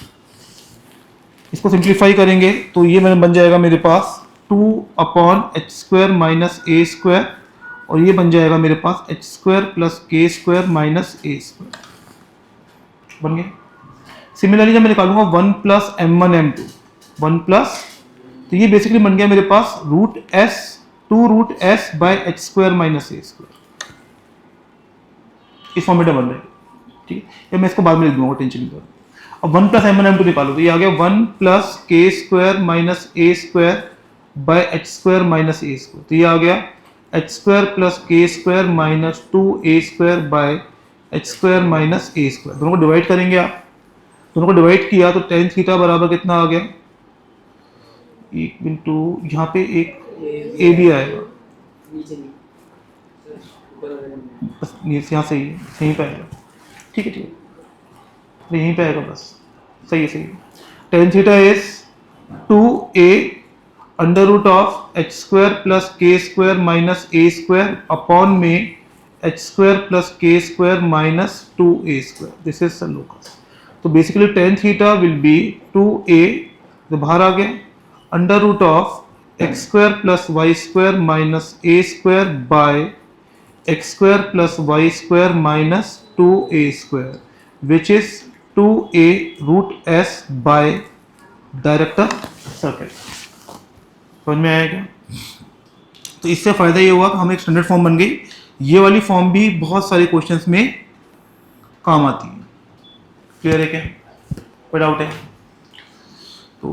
इसको सिंप्लीफाई करेंगे तो ये बन जाएगा मेरे पास 2 upon H square minus A square, और ये बन जाएगा मेरे पास H square plus K square minus A square. बन गया। सिमिलरली जब मैं निकालूंगा 1 प्लस m1 m2, 1 प्लस, तो ये बेसिकली बन गया मेरे पास root S 2 root S by H square minus A square. इस फॉर्मेट में बन रहा है, ठीक है। मैं इसको बाद में लिख दूंगा, टेंशन नहीं करो। अब 1 प्लस m1 m2 निकालो तो ये आ गया 1 plus K square minus A square by H square minus A square. तो ये आ गया H square plus K square minus 2a square by H square minus A square. दोनों को डिवाइड करेंगे आप, दोनों को डिवाइड किया तो tan थीटा बराबर कितना आ गया, 1 इंटू यहाँ पे एक ए भी आएगा, बस यहाँ सही है, यहीं पे आएगा, ठीक है ठीक है, यहीं पे आएगा बस, सही है सही है। tan theta is 2a under root of H square plus K square minus A square upon में H square plus K square minus 2a square. This is the locus. तो basically tan theta will be 2a, जो बाहर आ गया, under root of x square plus Y square minus A square by X square plus Y square minus 2a square which is 2a root s by director circle. समझ में आएगा? तो इससे फायदा ये हुआ कि हमें एक स्टैंडर्ड फॉर्म बन गई। ये वाली फॉर्म भी बहुत सारे क्वेश्चंस में काम आती है। क्लियर है क्या? कोई डाउट है? तो